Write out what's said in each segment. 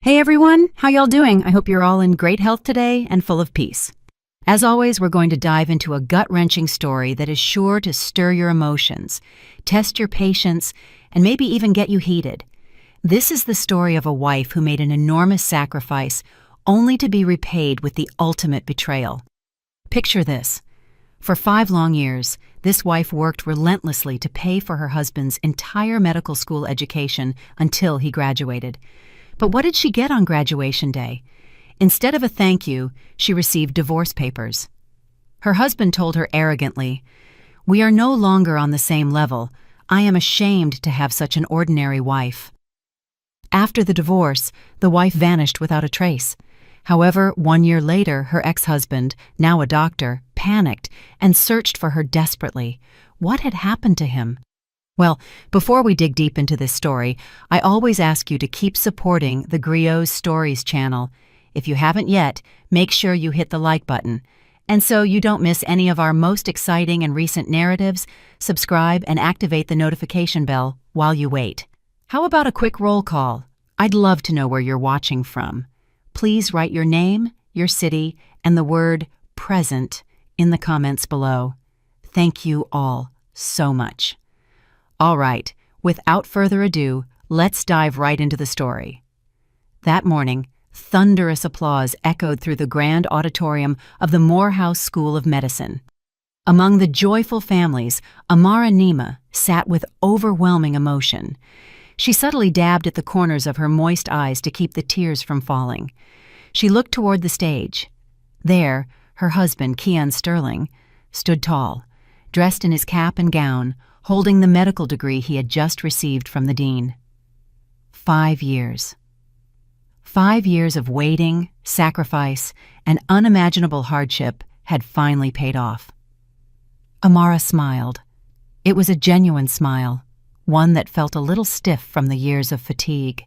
Hey everyone, how y'all doing? I hope you're all in great health today and full of peace. As always, we're going to dive into a gut-wrenching story that is sure to stir your emotions, test your patience, and maybe even get you heated. This is the story of a wife who made an enormous sacrifice only to be repaid with the ultimate betrayal. Picture this. For 5 long years, this wife worked relentlessly to pay for her husband's entire medical school education until he graduated. But what did she get on graduation day? Instead of a thank you, she received divorce papers. Her husband told her arrogantly, "We are no longer on the same level. I am ashamed to have such an ordinary wife." After the divorce, the wife vanished without a trace. However, 1 year later, her ex-husband, now a doctor, panicked and searched for her desperately. What had happened to him? Well, before we dig deep into this story, I always ask you to keep supporting the Griot's Stories channel. If you haven't yet, make sure you hit the like button. And so you don't miss any of our most exciting and recent narratives, subscribe and activate the notification bell while you wait. How about a quick roll call? I'd love to know where you're watching from. Please write your name, your city, and the word present in the comments below. Thank you all so much. All right, without further ado, let's dive right into the story. That morning, thunderous applause echoed through the grand auditorium of the Morehouse School of Medicine. Among the joyful families, Amara Nima sat with overwhelming emotion. She subtly dabbed at the corners of her moist eyes to keep the tears from falling. She looked toward the stage. There, her husband, Keon Sterling, stood tall, dressed in his cap and gown, holding the medical degree he had just received from the dean. 5 years. 5 years of waiting, sacrifice, and unimaginable hardship had finally paid off. Amara smiled. It was a genuine smile, one that felt a little stiff from the years of fatigue.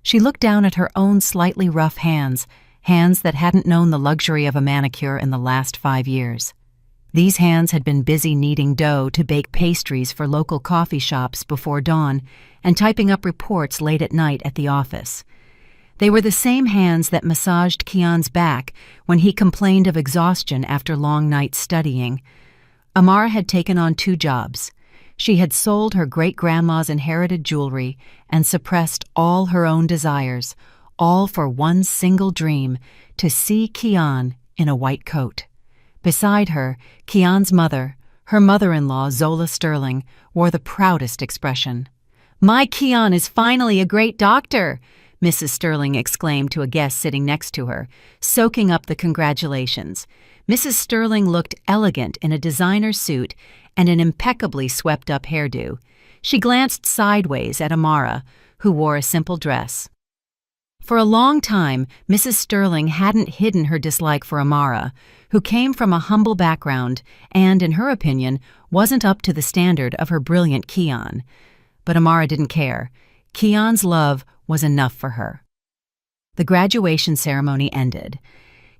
She looked down at her own slightly rough hands, hands that hadn't known the luxury of a manicure in the last 5 years. These hands had been busy kneading dough to bake pastries for local coffee shops before dawn and typing up reports late at night at the office. They were the same hands that massaged Keon's back when he complained of exhaustion after long nights studying. Amara had taken on 2 jobs. She had sold her great-grandma's inherited jewelry and suppressed all her own desires, all for one single dream, to see Keon in a white coat. Beside her, Keon's mother, her mother-in-law Zola Sterling, wore the proudest expression. "My Keon is finally a great doctor," Mrs. Sterling exclaimed to a guest sitting next to her, soaking up the congratulations. Mrs. Sterling looked elegant in a designer suit and an impeccably swept-up hairdo. She glanced sideways at Amara, who wore a simple dress. For a long time, Mrs. Sterling hadn't hidden her dislike for Amara, who came from a humble background and, in her opinion, wasn't up to the standard of her brilliant Keon. But Amara didn't care. Keon's love was enough for her. The graduation ceremony ended.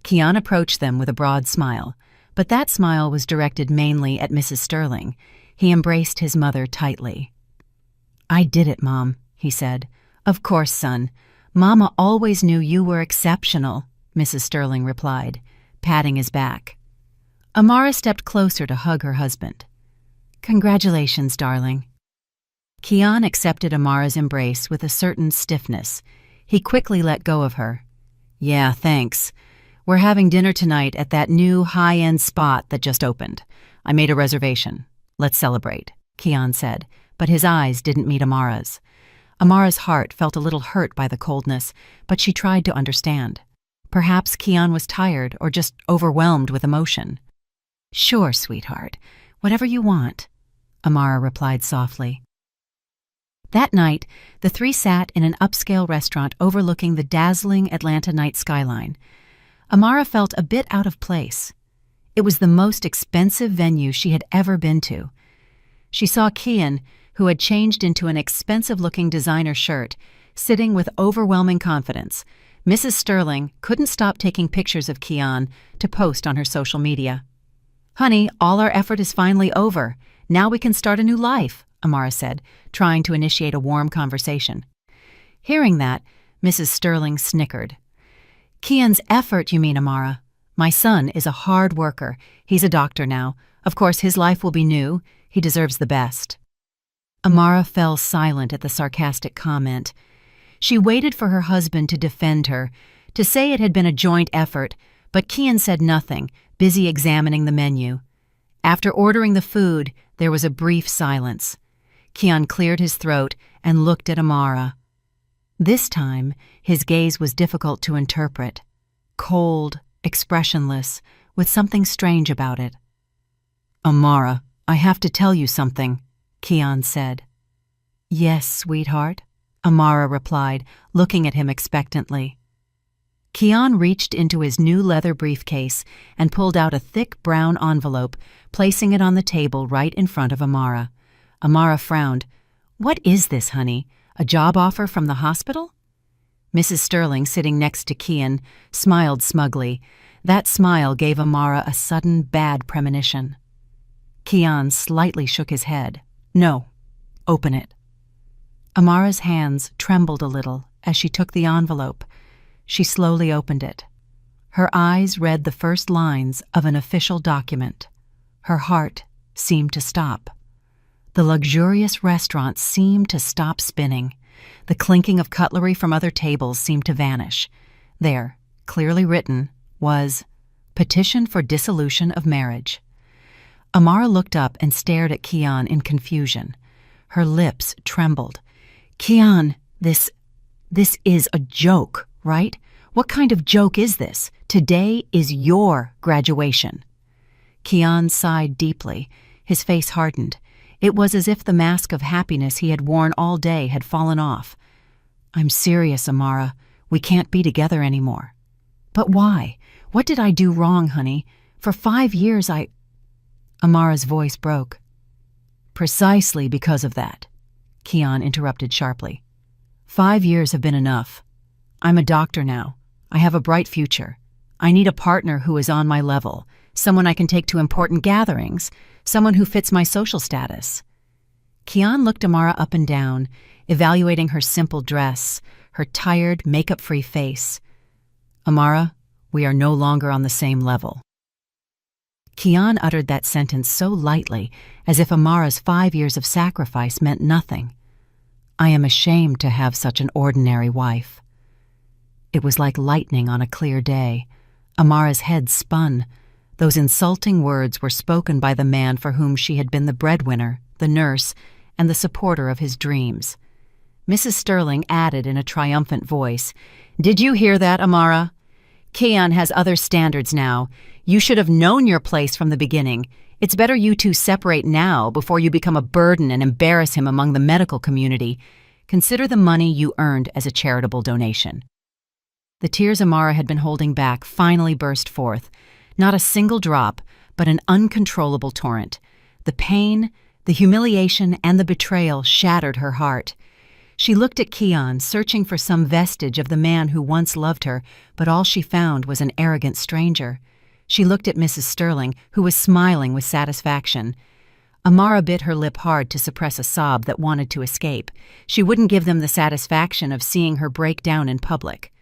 Keon approached them with a broad smile, but that smile was directed mainly at Mrs. Sterling. He embraced his mother tightly. "I did it, Mom," he said. "Of course, son. Mama always knew you were exceptional," Mrs. Sterling replied, patting his back. Amara stepped closer to hug her husband. "Congratulations, darling." Keon accepted Amara's embrace with a certain stiffness. He quickly let go of her. "Yeah, thanks. We're having dinner tonight at that new high-end spot that just opened. I made a reservation. Let's celebrate," Keon said, but his eyes didn't meet Amara's. Amara's heart felt a little hurt by the coldness, but she tried to understand. Perhaps Keon was tired or just overwhelmed with emotion. "Sure, sweetheart. Whatever you want," Amara replied softly. That night, the 3 sat in an upscale restaurant overlooking the dazzling Atlanta night skyline. Amara felt a bit out of place. It was the most expensive venue she had ever been to. She saw Keon, who had changed into an expensive-looking designer shirt, sitting with overwhelming confidence. Mrs. Sterling couldn't stop taking pictures of Keon to post on her social media. "Honey, all our effort is finally over. Now we can start a new life," Amara said, trying to initiate a warm conversation. Hearing that, Mrs. Sterling snickered. Kian's effort, you mean, Amara? My son is a hard worker. He's a doctor now. Of course, his life will be new. He deserves the best. Amara fell silent at the sarcastic comment. She waited for her husband to defend her, to say it had been a joint effort, but Kian said nothing, busy examining the menu. After ordering the food, there was a brief silence. Kian cleared his throat and looked at Amara. This time, his gaze was difficult to interpret. Cold, expressionless, with something strange about it. Amara, I have to tell you something, Kian said. Yes, sweetheart, Amara replied, looking at him expectantly. Kian reached into his new leather briefcase and pulled out a thick brown envelope, placing it on the table right in front of Amara. Amara frowned. What is this, honey? A job offer from the hospital? Mrs. Sterling, sitting next to Kian, smiled smugly. That smile gave Amara a sudden bad premonition. Kian slightly shook his head. No, open it. Amara's hands trembled a little as she took the envelope. She slowly opened it. Her eyes read the first lines of an official document. Her heart seemed to stop. The luxurious restaurant seemed to stop spinning. The clinking of cutlery from other tables seemed to vanish. There, clearly written, was Petition for Dissolution of Marriage. Amara looked up and stared at Kian in confusion. Her lips trembled. Kian, this is a joke, right? What kind of joke is this? Today is your graduation. Kian sighed deeply. His face hardened. It was as if the mask of happiness he had worn all day had fallen off. I'm serious, Amara. We can't be together anymore. But why? What did I do wrong, honey? For 5 years Amara's voice broke. Precisely because of that, Kian interrupted sharply. 5 years have been enough. I'm a doctor now. I have a bright future. I need a partner who is on my level, someone I can take to important gatherings, someone who fits my social status. Kian looked Amara up and down, evaluating her simple dress, her tired, makeup-free face. Amara, we are no longer on the same level. Kian uttered that sentence so lightly, as if Amara's 5 years of sacrifice meant nothing. I am ashamed to have such an ordinary wife. It was like lightning on a clear day. Amara's head spun. Those insulting words were spoken by the man for whom she had been the breadwinner, the nurse, and the supporter of his dreams. Mrs. Sterling added in a triumphant voice, Did you hear that, Amara? Kian has other standards now. You should have known your place from the beginning. It's better you two separate now before you become a burden and embarrass him among the medical community. Consider the money you earned as a charitable donation. The tears Amara had been holding back finally burst forth. Not a single drop, but an uncontrollable torrent. The pain, the humiliation, and the betrayal shattered her heart. She looked at Kian, searching for some vestige of the man who once loved her, but all she found was an arrogant stranger. She looked at Mrs. Sterling, who was smiling with satisfaction. Amara bit her lip hard to suppress a sob that wanted to escape. She wouldn't give them the satisfaction of seeing her break down in public.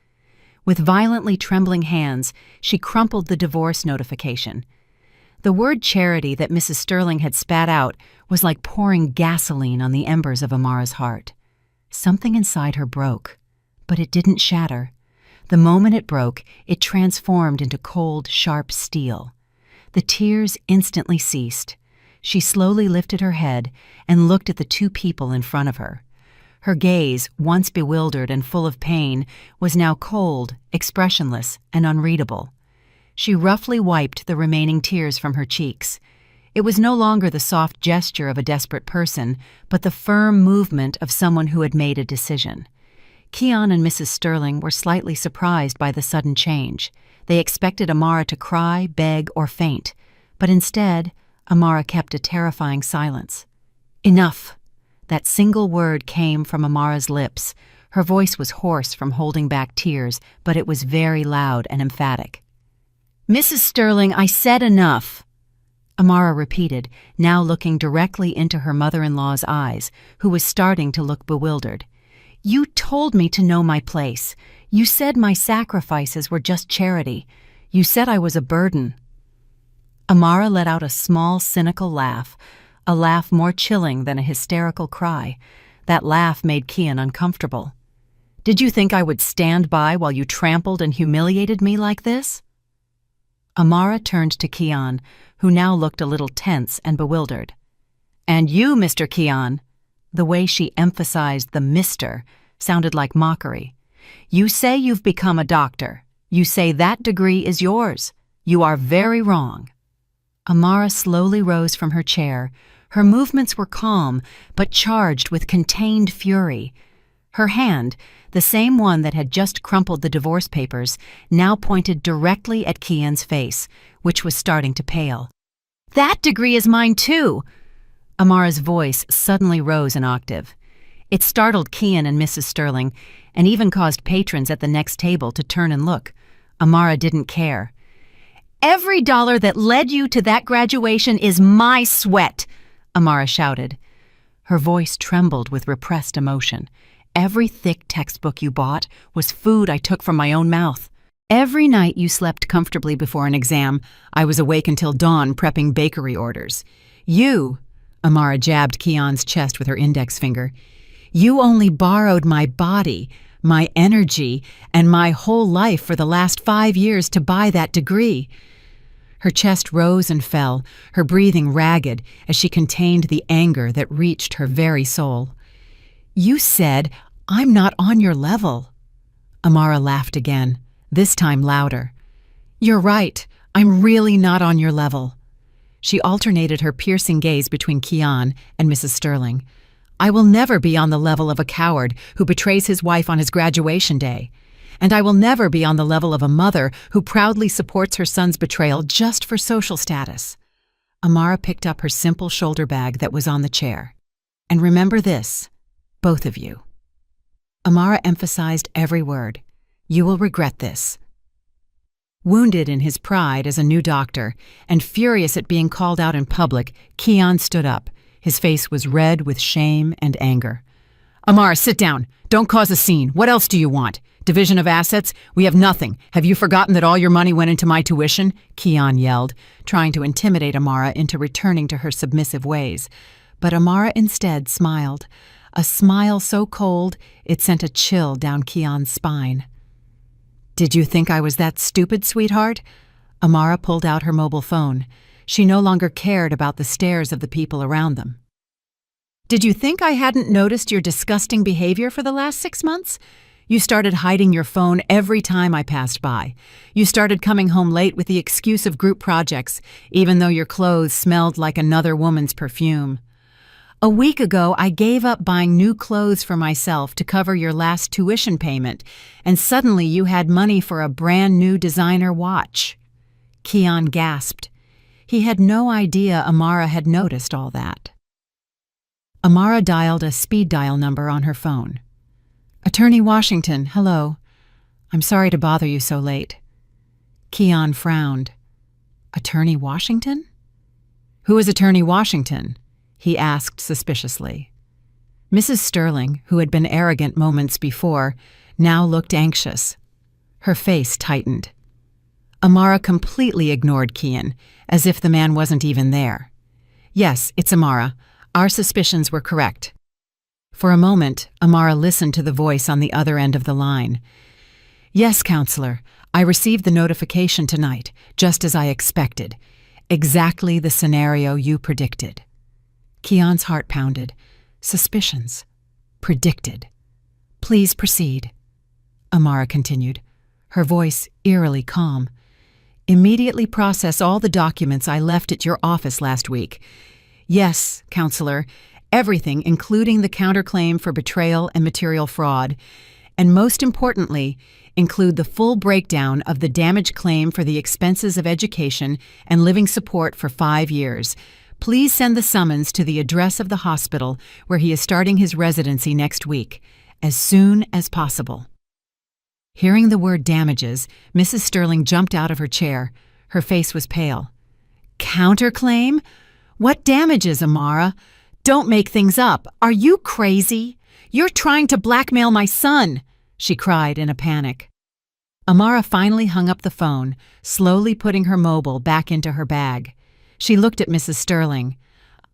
With violently trembling hands, she crumpled the divorce notification. The word charity that Mrs. Sterling had spat out was like pouring gasoline on the embers of Amara's heart. Something inside her broke, but it didn't shatter. The moment it broke, it transformed into cold, sharp steel. The tears instantly ceased. She slowly lifted her head and looked at the two people in front of her. Her gaze, once bewildered and full of pain, was now cold, expressionless, and unreadable. She roughly wiped the remaining tears from her cheeks. It was no longer the soft gesture of a desperate person, but the firm movement of someone who had made a decision. Kian and Mrs. Sterling were slightly surprised by the sudden change. They expected Amara to cry, beg, or faint, but instead, Amara kept a terrifying silence. Enough! That single word came from Amara's lips. Her voice was hoarse from holding back tears, but it was very loud and emphatic. Mrs. Sterling, I said enough, Amara repeated, now looking directly into her mother-in-law's eyes, who was starting to look bewildered. You told me to know my place. You said my sacrifices were just charity. You said I was a burden." Amara let out a small, cynical laugh, a laugh more chilling than a hysterical cry. That laugh made Kian uncomfortable. "Did you think I would stand by while you trampled and humiliated me like this?" Amara turned to Kian, who now looked a little tense and bewildered. "And you, Mr. Kian," the way she emphasized the Mr. sounded like mockery. "You say you've become a doctor. You say that degree is yours. You are very wrong." Amara slowly rose from her chair. Her movements were calm, but charged with contained fury. Her hand, the same one that had just crumpled the divorce papers, now pointed directly at Kian's face, which was starting to pale. "That degree is mine too!" Amara's voice suddenly rose an octave. It startled Kian and Mrs. Sterling, and even caused patrons at the next table to turn and look. Amara didn't care. "Every dollar that led you to that graduation is my sweat!" Amara shouted. Her voice trembled with repressed emotion. "Every thick textbook you bought was food I took from my own mouth. Every night you slept comfortably before an exam, I was awake until dawn prepping bakery orders. You," Amara jabbed Kian's chest with her index finger, "you only borrowed my body, my energy, and my whole life for the last 5 years to buy that degree." Her chest rose and fell, her breathing ragged as she contained the anger that reached her very soul. "You said, I'm not on your level." Amara laughed again, this time louder. "You're right, I'm really not on your level." She alternated her piercing gaze between Kian and Mrs. Sterling. "I will never be on the level of a coward who betrays his wife on his graduation day. And I will never be on the level of a mother who proudly supports her son's betrayal just for social status." Amara picked up her simple shoulder bag that was on the chair. "And remember this, both of you." Amara emphasized every word. "You will regret this." Wounded in his pride as a new doctor and furious at being called out in public, Kian stood up. His face was red with shame and anger. "Amara, sit down. Don't cause a scene. What else do you want? Division of assets? We have nothing. Have you forgotten that all your money went into my tuition?" Kian yelled, trying to intimidate Amara into returning to her submissive ways. But Amara instead smiled, a smile so cold it sent a chill down Kian's spine. "Did you think I was that stupid, sweetheart?" Amara pulled out her mobile phone. She no longer cared about the stares of the people around them. "Did you think I hadn't noticed your disgusting behavior for the last 6 months? You started hiding your phone every time I passed by. You started coming home late with the excuse of group projects, even though your clothes smelled like another woman's perfume. A week ago, I gave up buying new clothes for myself to cover your last tuition payment, and suddenly you had money for a brand new designer watch." Kian gasped. He had no idea Amara had noticed all that. Amara dialed a speed dial number on her phone. "Attorney Washington, hello. I'm sorry to bother you so late." Kian frowned. "Attorney Washington? Who is Attorney Washington?" he asked suspiciously. Mrs. Sterling, who had been arrogant moments before, now looked anxious. Her face tightened. Amara completely ignored Kian, as if the man wasn't even there. "Yes, it's Amara. Our suspicions were correct." For a moment, Amara listened to the voice on the other end of the line. "Yes, counselor, I received the notification tonight, just as I expected. Exactly the scenario you predicted." Kian's heart pounded. Suspicions. Predicted. "Please proceed," Amara continued, her voice eerily calm. "Immediately process all the documents I left at your office last week. Yes, counselor, everything, including the counterclaim for betrayal and material fraud, and most importantly, include the full breakdown of the damage claim for the expenses of education and living support for 5 years. Please send the summons to the address of the hospital where he is starting his residency next week, as soon as possible." Hearing the word damages, Mrs. Sterling jumped out of her chair. Her face was pale. "Counterclaim? What damages, Amara? Don't make things up. Are you crazy? You're trying to blackmail my son!" she cried in a panic. Amara finally hung up the phone, slowly putting her mobile back into her bag. She looked at Mrs. Sterling.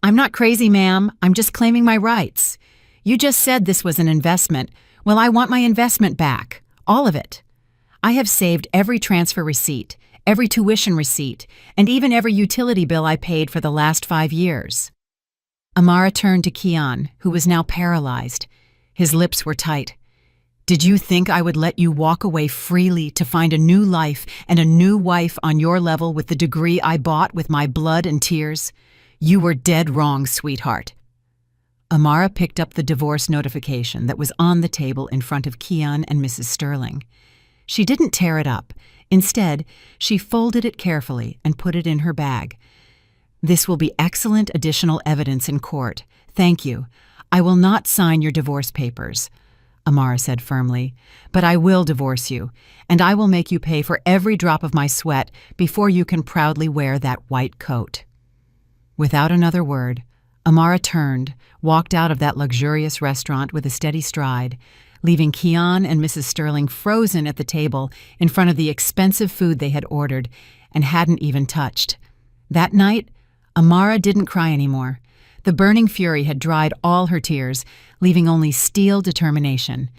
"I'm not crazy, ma'am. I'm just claiming my rights. You just said this was an investment. Well, I want my investment back. All of it. I have saved every transfer receipt, every tuition receipt, and even every utility bill I paid for the last 5 years." Amara turned to Kian, who was now paralyzed. His lips were tight. "Did you think I would let you walk away freely to find a new life and a new wife on your level with the degree I bought with my blood and tears? You were dead wrong, sweetheart." Amara picked up the divorce notification that was on the table in front of Kian and Mrs. Sterling. She didn't tear it up. Instead, she folded it carefully and put it in her bag. "This will be excellent additional evidence in court. Thank you. I will not sign your divorce papers," Amara said firmly, "but I will divorce you, and I will make you pay for every drop of my sweat before you can proudly wear that white coat." Without another word, Amara turned, walked out of that luxurious restaurant with a steady stride, leaving Kian and Mrs. Sterling frozen at the table in front of the expensive food they had ordered and hadn't even touched. That night, Amara didn't cry anymore. The burning fury had dried all her tears, leaving only steel determination.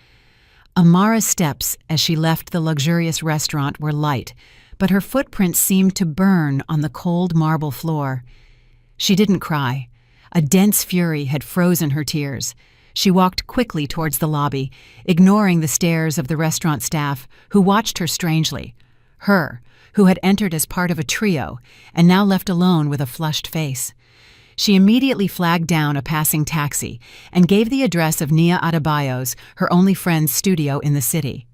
Amara's steps as she left the luxurious restaurant were light, but her footprints seemed to burn on the cold marble floor. She didn't cry. A dense fury had frozen her tears. She walked quickly towards the lobby, ignoring the stares of the restaurant staff, who watched her strangely. Her, who had entered as part of a trio, and now left alone with a flushed face. She immediately flagged down a passing taxi and gave the address of Nia Adebayo's, her only friend's studio in the city.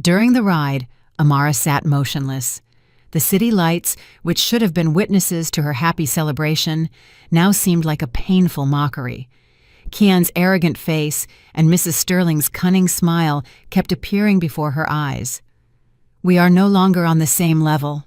During the ride, Amara sat motionless. The city lights, which should have been witnesses to her happy celebration, now seemed like a painful mockery. Kian's arrogant face and Mrs. Sterling's cunning smile kept appearing before her eyes. "We are no longer on the same level."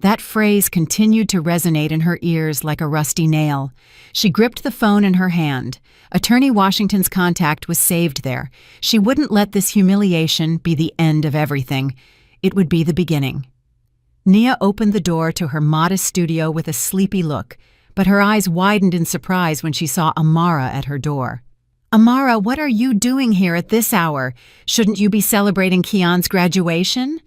That phrase continued to resonate in her ears like a rusty nail. She gripped the phone in her hand. Attorney Washington's contact was saved there. She wouldn't let this humiliation be the end of everything. It would be the beginning. Nia opened the door to her modest studio with a sleepy look, but her eyes widened in surprise when she saw Amara at her door. "Amara, what are you doing here at this hour? Shouldn't you be celebrating Kian's graduation?"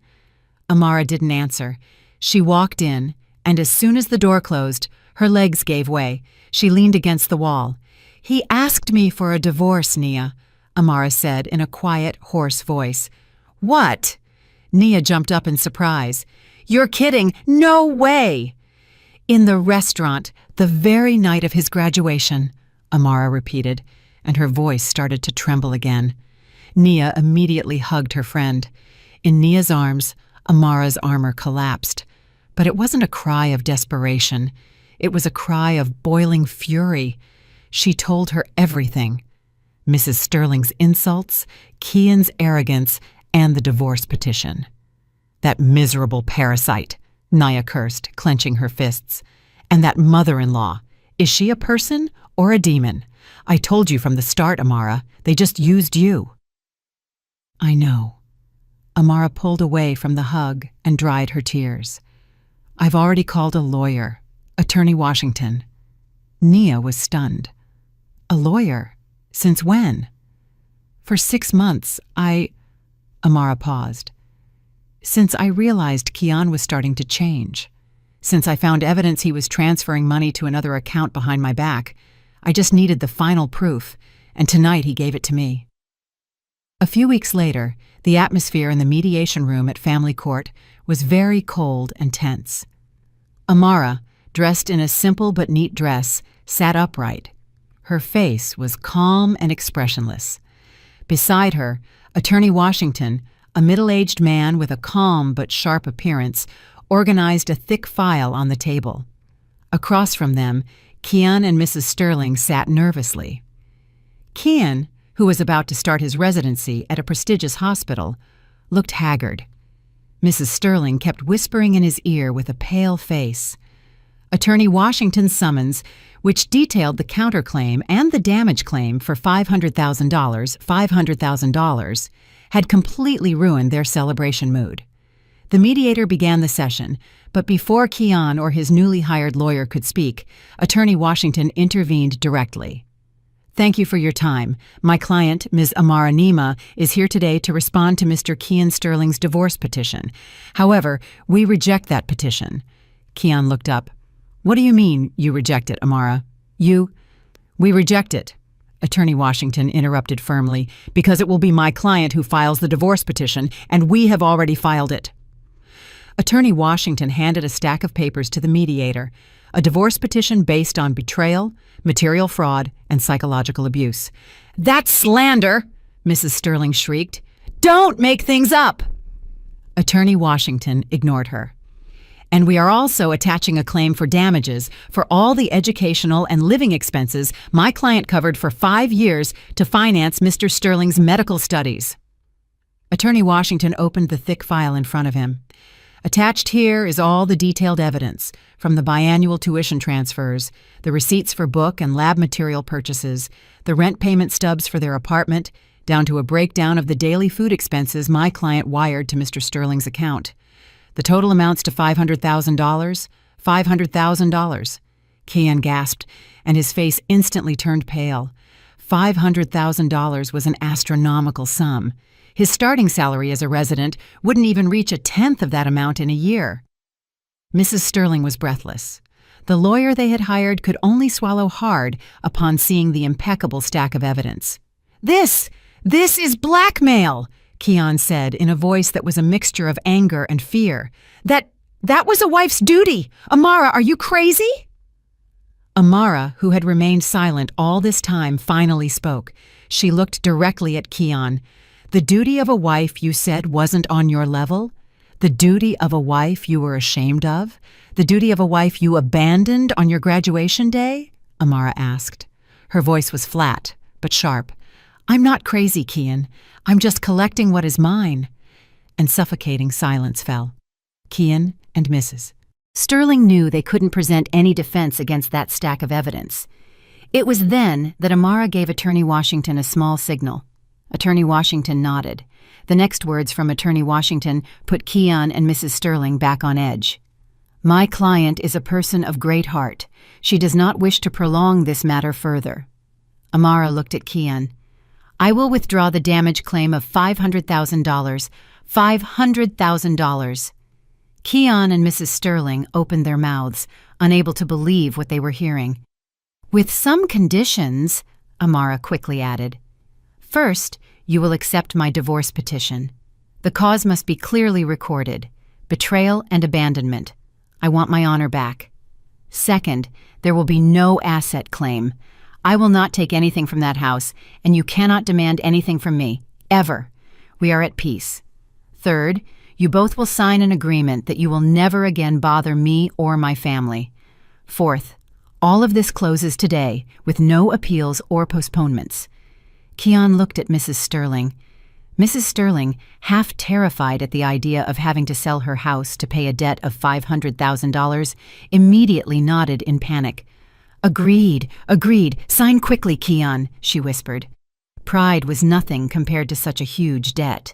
Amara didn't answer. She walked in, and as soon as the door closed, her legs gave way. She leaned against the wall. "He asked me for a divorce, Nia," Amara said in a quiet, hoarse voice. "What?" Nia jumped up in surprise. "You're kidding! No way!" "In the restaurant, the very night of his graduation," Amara repeated, and her voice started to tremble again. Nia immediately hugged her friend. In Nia's arms, Amara's armor collapsed. But it wasn't a cry of desperation. It was a cry of boiling fury. She told her everything. Mrs. Sterling's insults, Kian's arrogance, and the divorce petition. "That miserable parasite," Nia cursed, clenching her fists. "And that mother-in-law. Is she a person or a demon? I told you from the start, Amara. They just used you." "I know." Amara pulled away from the hug and dried her tears. "I've already called a lawyer, Attorney Washington." Nia was stunned. "A lawyer? Since when?" "For 6 months, Amara paused. "Since I realized Kian was starting to change. Since I found evidence he was transferring money to another account behind my back. I just needed the final proof, and tonight he gave it to me." A few weeks later, the atmosphere in the mediation room at family court was very cold and tense. Amara, dressed in a simple but neat dress, sat upright. Her face was calm and expressionless. Beside her, Attorney Washington, a middle-aged man with a calm but sharp appearance, organized a thick file on the table. Across from them, Kian and Mrs. Sterling sat nervously. Kian, who was about to start his residency at a prestigious hospital, looked haggard. Mrs. Sterling kept whispering in his ear with a pale face. Attorney Washington's summons, which detailed the counterclaim and the damage claim for $500,000, had completely ruined their celebration mood. The mediator began the session, but before Keon or his newly hired lawyer could speak, Attorney Washington intervened directly. "Thank you for your time. My client, Ms. Amara Nima, is here today to respond to Mr. Keon Sterling's divorce petition. However, we reject that petition." Keon looked up. "What do you mean, you reject it, Amara?" We reject it," Attorney Washington interrupted firmly, "because it will be my client who files the divorce petition, and we have already filed it." Attorney Washington handed a stack of papers to the mediator, a divorce petition based on betrayal, material fraud, and psychological abuse. "That's slander!" Mrs. Sterling shrieked. "Don't make things up!" Attorney Washington ignored her. "And we are also attaching a claim for damages for all the educational and living expenses my client covered for 5 years to finance Mr. Sterling's medical studies." Attorney Washington opened the thick file in front of him. "Attached here is all the detailed evidence, from the biannual tuition transfers, the receipts for book and lab material purchases, the rent payment stubs for their apartment, down to a breakdown of the daily food expenses my client wired to Mr. Sterling's account. The total amounts to $500,000. $500,000. Keon gasped, and his face instantly turned pale. $500,000 was an astronomical sum. His starting salary as a resident wouldn't even reach a tenth of that amount in a year. Mrs. Sterling was breathless. The lawyer they had hired could only swallow hard upon seeing the impeccable stack of evidence. This is blackmail," Keon said in a voice that was a mixture of anger and fear. That was a wife's duty. Amara, are you crazy?" Amara, who had remained silent all this time, finally spoke. She looked directly at Keon. "The duty of a wife you said wasn't on your level? The duty of a wife you were ashamed of? The duty of a wife you abandoned on your graduation day?" Amara asked. Her voice was flat, but sharp. "I'm not crazy, Keon. I'm just collecting what is mine." And suffocating silence fell. Keon and Mrs. Sterling knew they couldn't present any defense against that stack of evidence. It was then that Amara gave Attorney Washington a small signal. Attorney Washington nodded. The next words from Attorney Washington put Keon and Mrs. Sterling back on edge. "My client is a person of great heart. She does not wish to prolong this matter further." Amara looked at Keon. "I will withdraw the damage claim of $500,000. $500,000. Keon and Mrs. Sterling opened their mouths, unable to believe what they were hearing. "With some conditions," Amara quickly added. "First, you will accept my divorce petition. The cause must be clearly recorded. Betrayal and abandonment. I want my honor back. Second, there will be no asset claim. I will not take anything from that house, and you cannot demand anything from me, ever. We are at peace. Third, you both will sign an agreement that you will never again bother me or my family. Fourth, all of this closes today, with no appeals or postponements." Keon looked at Mrs. Sterling. Mrs. Sterling, half terrified at the idea of having to sell her house to pay a debt of $500,000, immediately nodded in panic. Agreed. Sign quickly, Keon," she whispered. Pride was nothing compared to such a huge debt.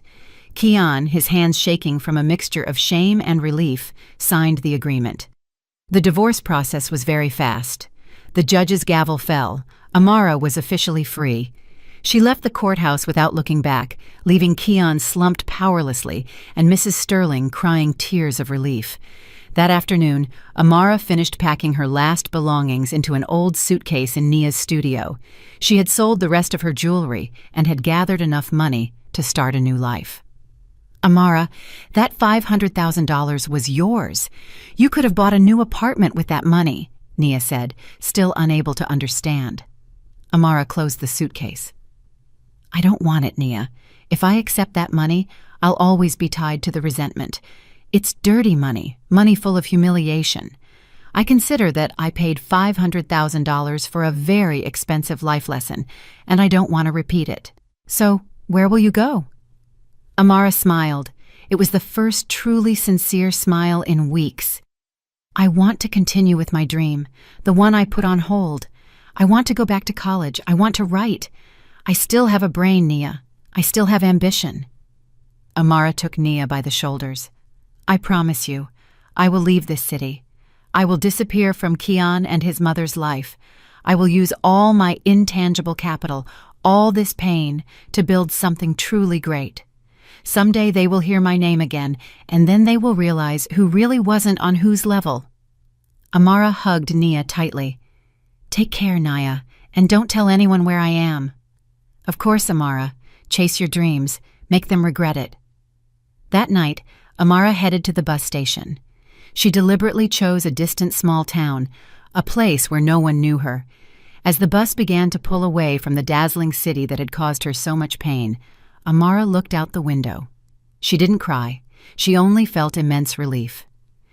Keon, his hands shaking from a mixture of shame and relief, signed the agreement. The divorce process was very fast. The judge's gavel fell. Amara was officially free. She left the courthouse without looking back, leaving Keon slumped powerlessly and Mrs. Sterling crying tears of relief. That afternoon, Amara finished packing her last belongings into an old suitcase in Nia's studio. She had sold the rest of her jewelry and had gathered enough money to start a new life. "Amara, that $500,000 was yours. You could have bought a new apartment with that money," Nia said, still unable to understand. Amara closed the suitcase. "I don't want it, Nia. If I accept that money, I'll always be tied to the resentment. It's dirty money, money full of humiliation. I consider that I paid $500,000 for a very expensive life lesson, and I don't want to repeat it. So, where will you go?" Amara smiled. It was the first truly sincere smile in weeks. I want to continue with my dream, the one I put on hold. I want to go back to college. I want to write. I still have a brain, Nia. I still have ambition. Amara took Nia by the shoulders. I promise you, I will leave this city. I will disappear from Kian and his mother's life. I will use all my intangible capital, all this pain, to build something truly great. Someday they will hear my name again, and then they will realize who really wasn't on whose level. Amara hugged Nia tightly. Take care, Nia, and don't tell anyone where I am. Of course, Amara. Chase your dreams. Make them regret it. That night, Amara headed to the bus station. She deliberately chose a distant small town, a place where no one knew her. As the bus began to pull away from the dazzling city that had caused her so much pain, Amara looked out the window. She didn't cry. She only felt immense relief.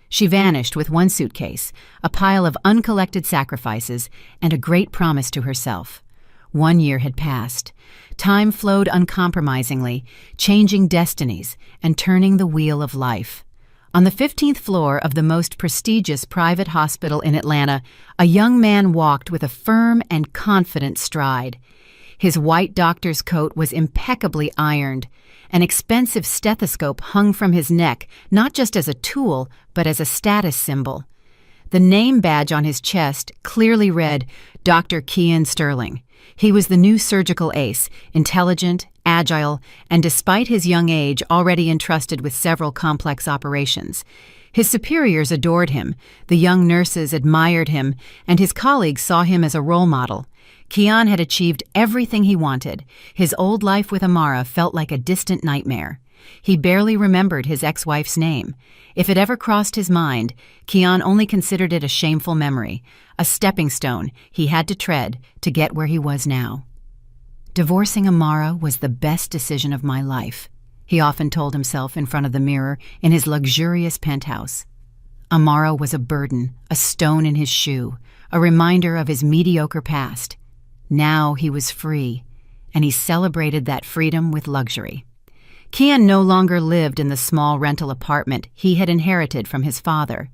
She vanished with one suitcase, a pile of uncollected sacrifices, and a great promise to herself. 1 year had passed. Time flowed uncompromisingly, changing destinies and turning the wheel of life. On the 15th floor of the most prestigious private hospital in Atlanta, a young man walked with a firm and confident stride. His white doctor's coat was impeccably ironed. An expensive stethoscope hung from his neck, not just as a tool, but as a status symbol. The name badge on his chest clearly read, Dr. Kian Sterling. He was the new surgical ace, intelligent, agile, and despite his young age, already entrusted with several complex operations. His superiors adored him, the young nurses admired him, and his colleagues saw him as a role model. Kian had achieved everything he wanted. His old life with Amara felt like a distant nightmare. He barely remembered his ex-wife's name. If it ever crossed his mind, Kian only considered it a shameful memory, a stepping stone he had to tread to get where he was now. Divorcing Amara was the best decision of my life, he often told himself in front of the mirror in his luxurious penthouse. Amara was a burden, a stone in his shoe, a reminder of his mediocre past. Now he was free, and he celebrated that freedom with luxury. Kian no longer lived in the small rental apartment he had inherited from his father.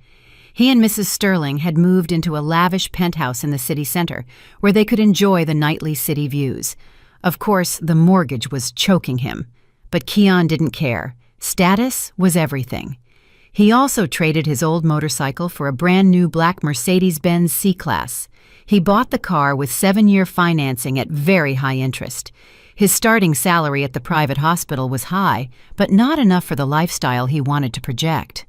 He and Mrs. Sterling had moved into a lavish penthouse in the city center, where they could enjoy the nightly city views. Of course, the mortgage was choking him, but Kian didn't care. Status was everything. He also traded his old motorcycle for a brand-new black Mercedes-Benz C-Class. He bought the car with 7-year financing at very high interest. His starting salary at the private hospital was high, but not enough for the lifestyle he wanted to project.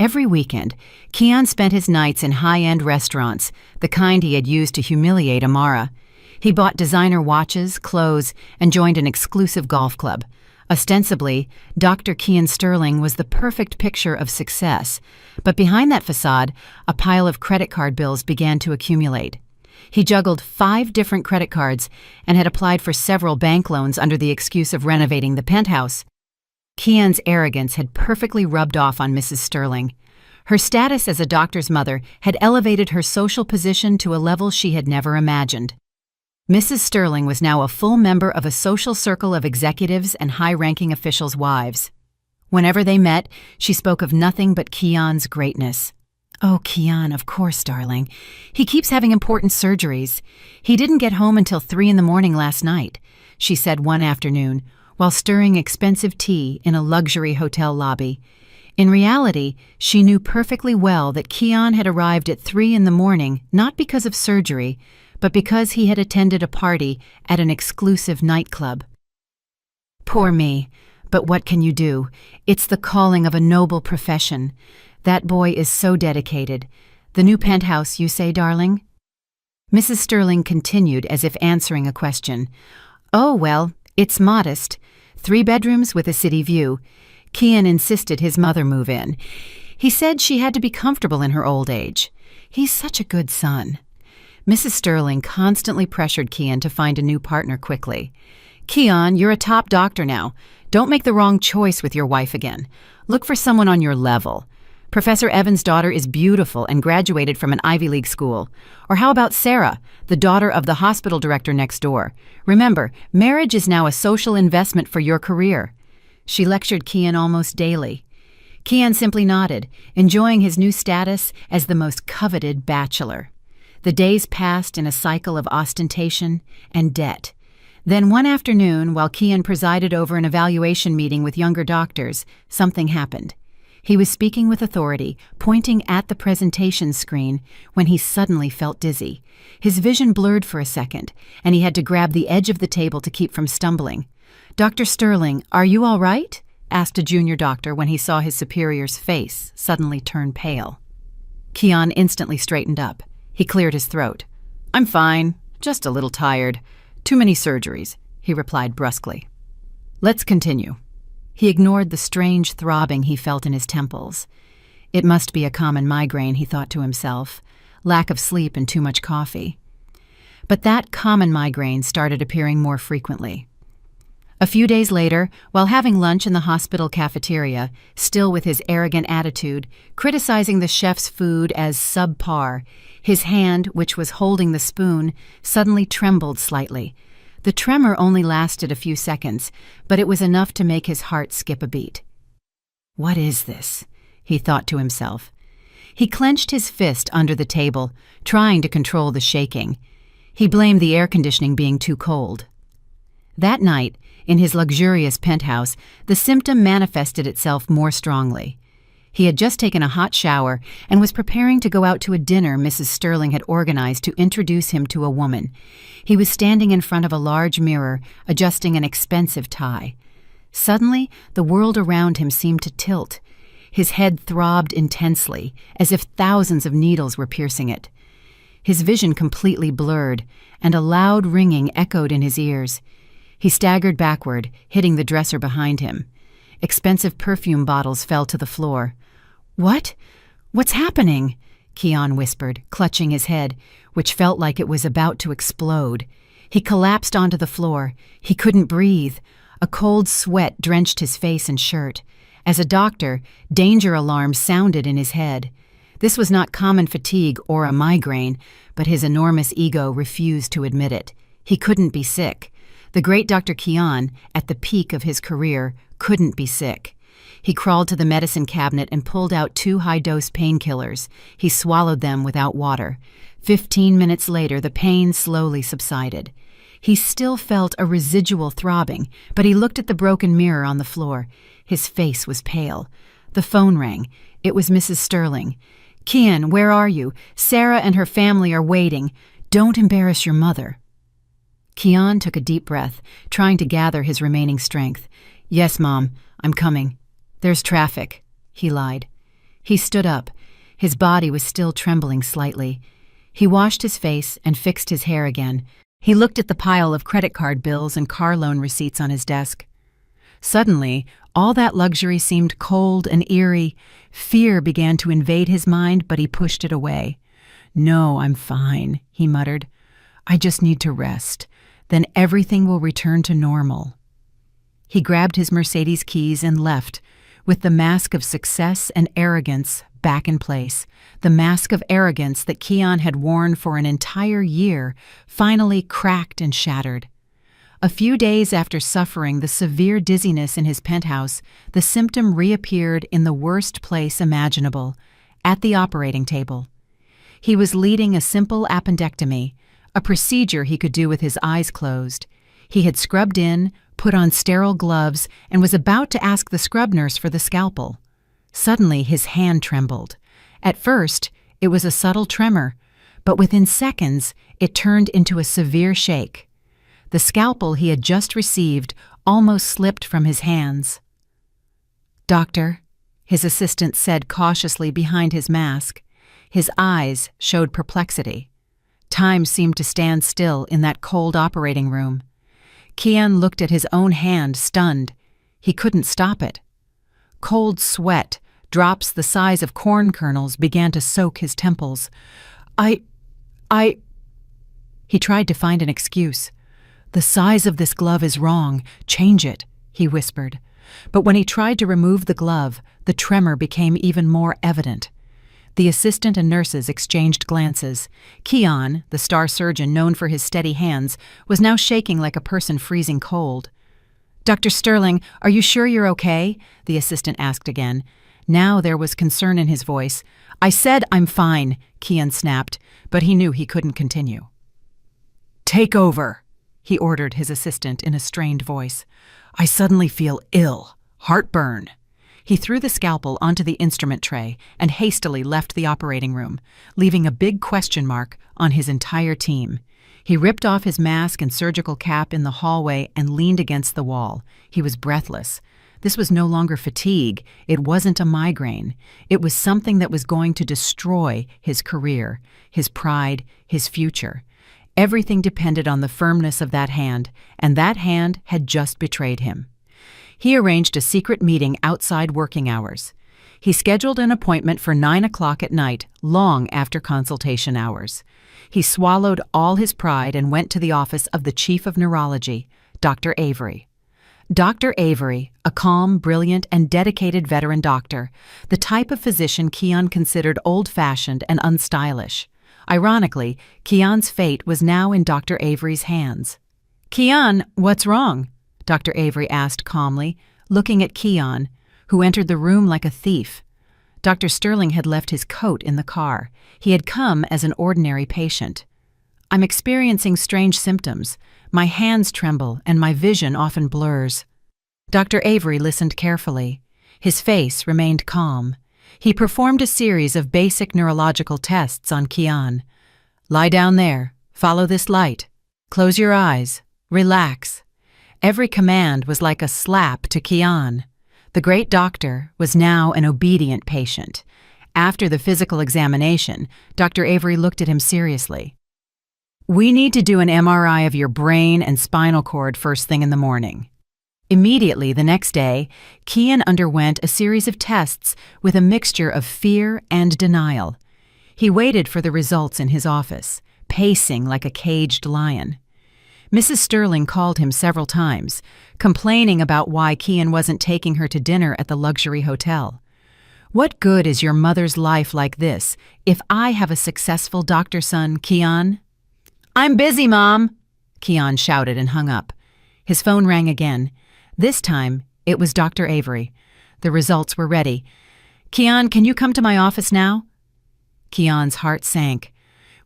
Every weekend, Kian spent his nights in high-end restaurants, the kind he had used to humiliate Amara. He bought designer watches, clothes, and joined an exclusive golf club. Ostensibly, Dr. Kian Sterling was the perfect picture of success, but behind that facade, a pile of credit card bills began to accumulate. He juggled 5 different credit cards and had applied for several bank loans under the excuse of renovating the penthouse. Kian's arrogance had perfectly rubbed off on Mrs. Sterling. Her status as a doctor's mother had elevated her social position to a level she had never imagined. Mrs. Sterling was now a full member of a social circle of executives and high-ranking officials' wives. Whenever they met, she spoke of nothing but Kian's greatness. Oh, Kian, of course, darling. He keeps having important surgeries. He didn't get home until 3 in the morning last night, she said one afternoon, while stirring expensive tea in a luxury hotel lobby. In reality, she knew perfectly well that Kian had arrived at 3 in the morning not because of surgery, but because he had attended a party at an exclusive nightclub. Poor me, but what can you do? It's the calling of a noble profession. That boy is so dedicated. The new penthouse, you say, darling? Mrs. Sterling continued as if answering a question. Oh, well, it's modest. 3 bedrooms with a city view. Kian insisted his mother move in. He said she had to be comfortable in her old age. He's such a good son. Mrs. Sterling constantly pressured Kian to find a new partner quickly. Kian, you're a top doctor now. Don't make the wrong choice with your wife again. Look for someone on your level. Professor Evans' daughter is beautiful and graduated from an Ivy League school. Or how about Sarah, the daughter of the hospital director next door? Remember, marriage is now a social investment for your career. She lectured Kian almost daily. Kian simply nodded, enjoying his new status as the most coveted bachelor. The days passed in a cycle of ostentation and debt. Then one afternoon, while Kian presided over an evaluation meeting with younger doctors, something happened. He was speaking with authority, pointing at the presentation screen, when he suddenly felt dizzy. His vision blurred for a second, and he had to grab the edge of the table to keep from stumbling. "Dr. Sterling, are you all right?" asked a junior doctor when he saw his superior's face suddenly turn pale. Kian instantly straightened up. He cleared his throat. "I'm fine, just a little tired. Too many surgeries," he replied brusquely. "Let's continue." He ignored the strange throbbing he felt in his temples. It must be a common migraine, he thought to himself, lack of sleep and too much coffee. But that common migraine started appearing more frequently. A few days later, while having lunch in the hospital cafeteria, still with his arrogant attitude, criticizing the chef's food as subpar, his hand, which was holding the spoon, suddenly trembled slightly. The tremor only lasted a few seconds, but it was enough to make his heart skip a beat. "What is this?" he thought to himself. He clenched his fist under the table, trying to control the shaking. He blamed the air conditioning being too cold. That night, in his luxurious penthouse, the symptom manifested itself more strongly. He had just taken a hot shower and was preparing to go out to a dinner Mrs. Sterling had organized to introduce him to a woman. He was standing in front of a large mirror, adjusting an expensive tie. Suddenly, the world around him seemed to tilt. His head throbbed intensely, as if thousands of needles were piercing it. His vision completely blurred, and a loud ringing echoed in his ears. He staggered backward, hitting the dresser behind him. Expensive perfume bottles fell to the floor. "What? What's happening?" Kian whispered, clutching his head, which felt like it was about to explode. He collapsed onto the floor. He couldn't breathe. A cold sweat drenched his face and shirt. As a doctor, danger alarms sounded in his head. This was not common fatigue or a migraine, but his enormous ego refused to admit it. He couldn't be sick. The great Dr. Kian, at the peak of his career, couldn't be sick. He crawled to the medicine cabinet and pulled out 2 high-dose painkillers. He swallowed them without water. 15 minutes later, the pain slowly subsided. He still felt a residual throbbing, but he looked at the broken mirror on the floor. His face was pale. The phone rang. It was Mrs. Sterling. "Kian, where are you? Sarah and her family are waiting. Don't embarrass your mother." Kian took a deep breath, trying to gather his remaining strength. "Yes, Mom, I'm coming. There's traffic," he lied. He stood up. His body was still trembling slightly. He washed his face and fixed his hair again. He looked at the pile of credit card bills and car loan receipts on his desk. Suddenly, all that luxury seemed cold and eerie. Fear began to invade his mind, but he pushed it away. "No, I'm fine," he muttered. "I just need to rest. Then everything will return to normal." He grabbed his Mercedes keys and left, with the mask of success and arrogance back in place. The mask of arrogance that Kian had worn for an entire year finally cracked and shattered. A few days after suffering the severe dizziness in his penthouse, the symptom reappeared in the worst place imaginable, at the operating table. He was leading a simple appendectomy, a procedure he could do with his eyes closed. He had scrubbed in, put on sterile gloves, and was about to ask the scrub nurse for the scalpel. Suddenly, his hand trembled. At first, it was a subtle tremor, but within seconds, it turned into a severe shake. The scalpel he had just received almost slipped from his hands. "Doctor," his assistant said cautiously behind his mask. His eyes showed perplexity. Time seemed to stand still in that cold operating room. Kian looked at his own hand, stunned. He couldn't stop it. Cold sweat, drops the size of corn kernels, began to soak his temples. I... He tried to find an excuse. "The size of this glove is wrong. Change it," he whispered. But when he tried to remove the glove, the tremor became even more evident. The assistant and nurses exchanged glances. Kian, the star surgeon known for his steady hands, was now shaking like a person freezing cold. Dr. Sterling, are you sure you're okay? The assistant asked again. Now there was concern in his voice. I said I'm fine, Kian snapped, but he knew he couldn't continue. Take over, he ordered his assistant in a strained voice. I suddenly feel ill. Heartburn. He threw the scalpel onto the instrument tray and hastily left the operating room, leaving a big question mark on his entire team. He ripped off his mask and surgical cap in the hallway and leaned against the wall. He was breathless. This was no longer fatigue. It wasn't a migraine. It was something that was going to destroy his career, his pride, his future. Everything depended on the firmness of that hand, and that hand had just betrayed him. He arranged a secret meeting outside working hours. He scheduled an appointment for 9 o'clock at night, long after consultation hours. He swallowed all his pride and went to the office of the chief of neurology, Dr. Avery. Dr. Avery, a calm, brilliant, and dedicated veteran doctor, the type of physician Kian considered old-fashioned and unstylish. Ironically, Kian's fate was now in Dr. Avery's hands. Kian, what's wrong? Dr. Avery asked calmly, looking at Kian, who entered the room like a thief. Dr. Sterling had left his coat in the car. He had come as an ordinary patient. I'm experiencing strange symptoms. My hands tremble and my vision often blurs. Dr. Avery listened carefully. His face remained calm. He performed a series of basic neurological tests on Kian. Lie down there. Follow this light. Close your eyes. Relax. Every command was like a slap to Kian. The great doctor was now an obedient patient. After the physical examination, Dr. Avery looked at him seriously. We need to do an MRI of your brain and spinal cord first thing in the morning. Immediately the next day, Kian underwent a series of tests with a mixture of fear and denial. He waited for the results in his office, pacing like a caged lion. Mrs. Sterling called him several times, complaining about why Kian wasn't taking her to dinner at the luxury hotel. What good is your mother's life like this if I have a successful doctor son, Kian? I'm busy, Mom, Kian shouted and hung up. His phone rang again. This time, it was Dr. Avery. The results were ready. Kian, can you come to my office now? Kian's heart sank.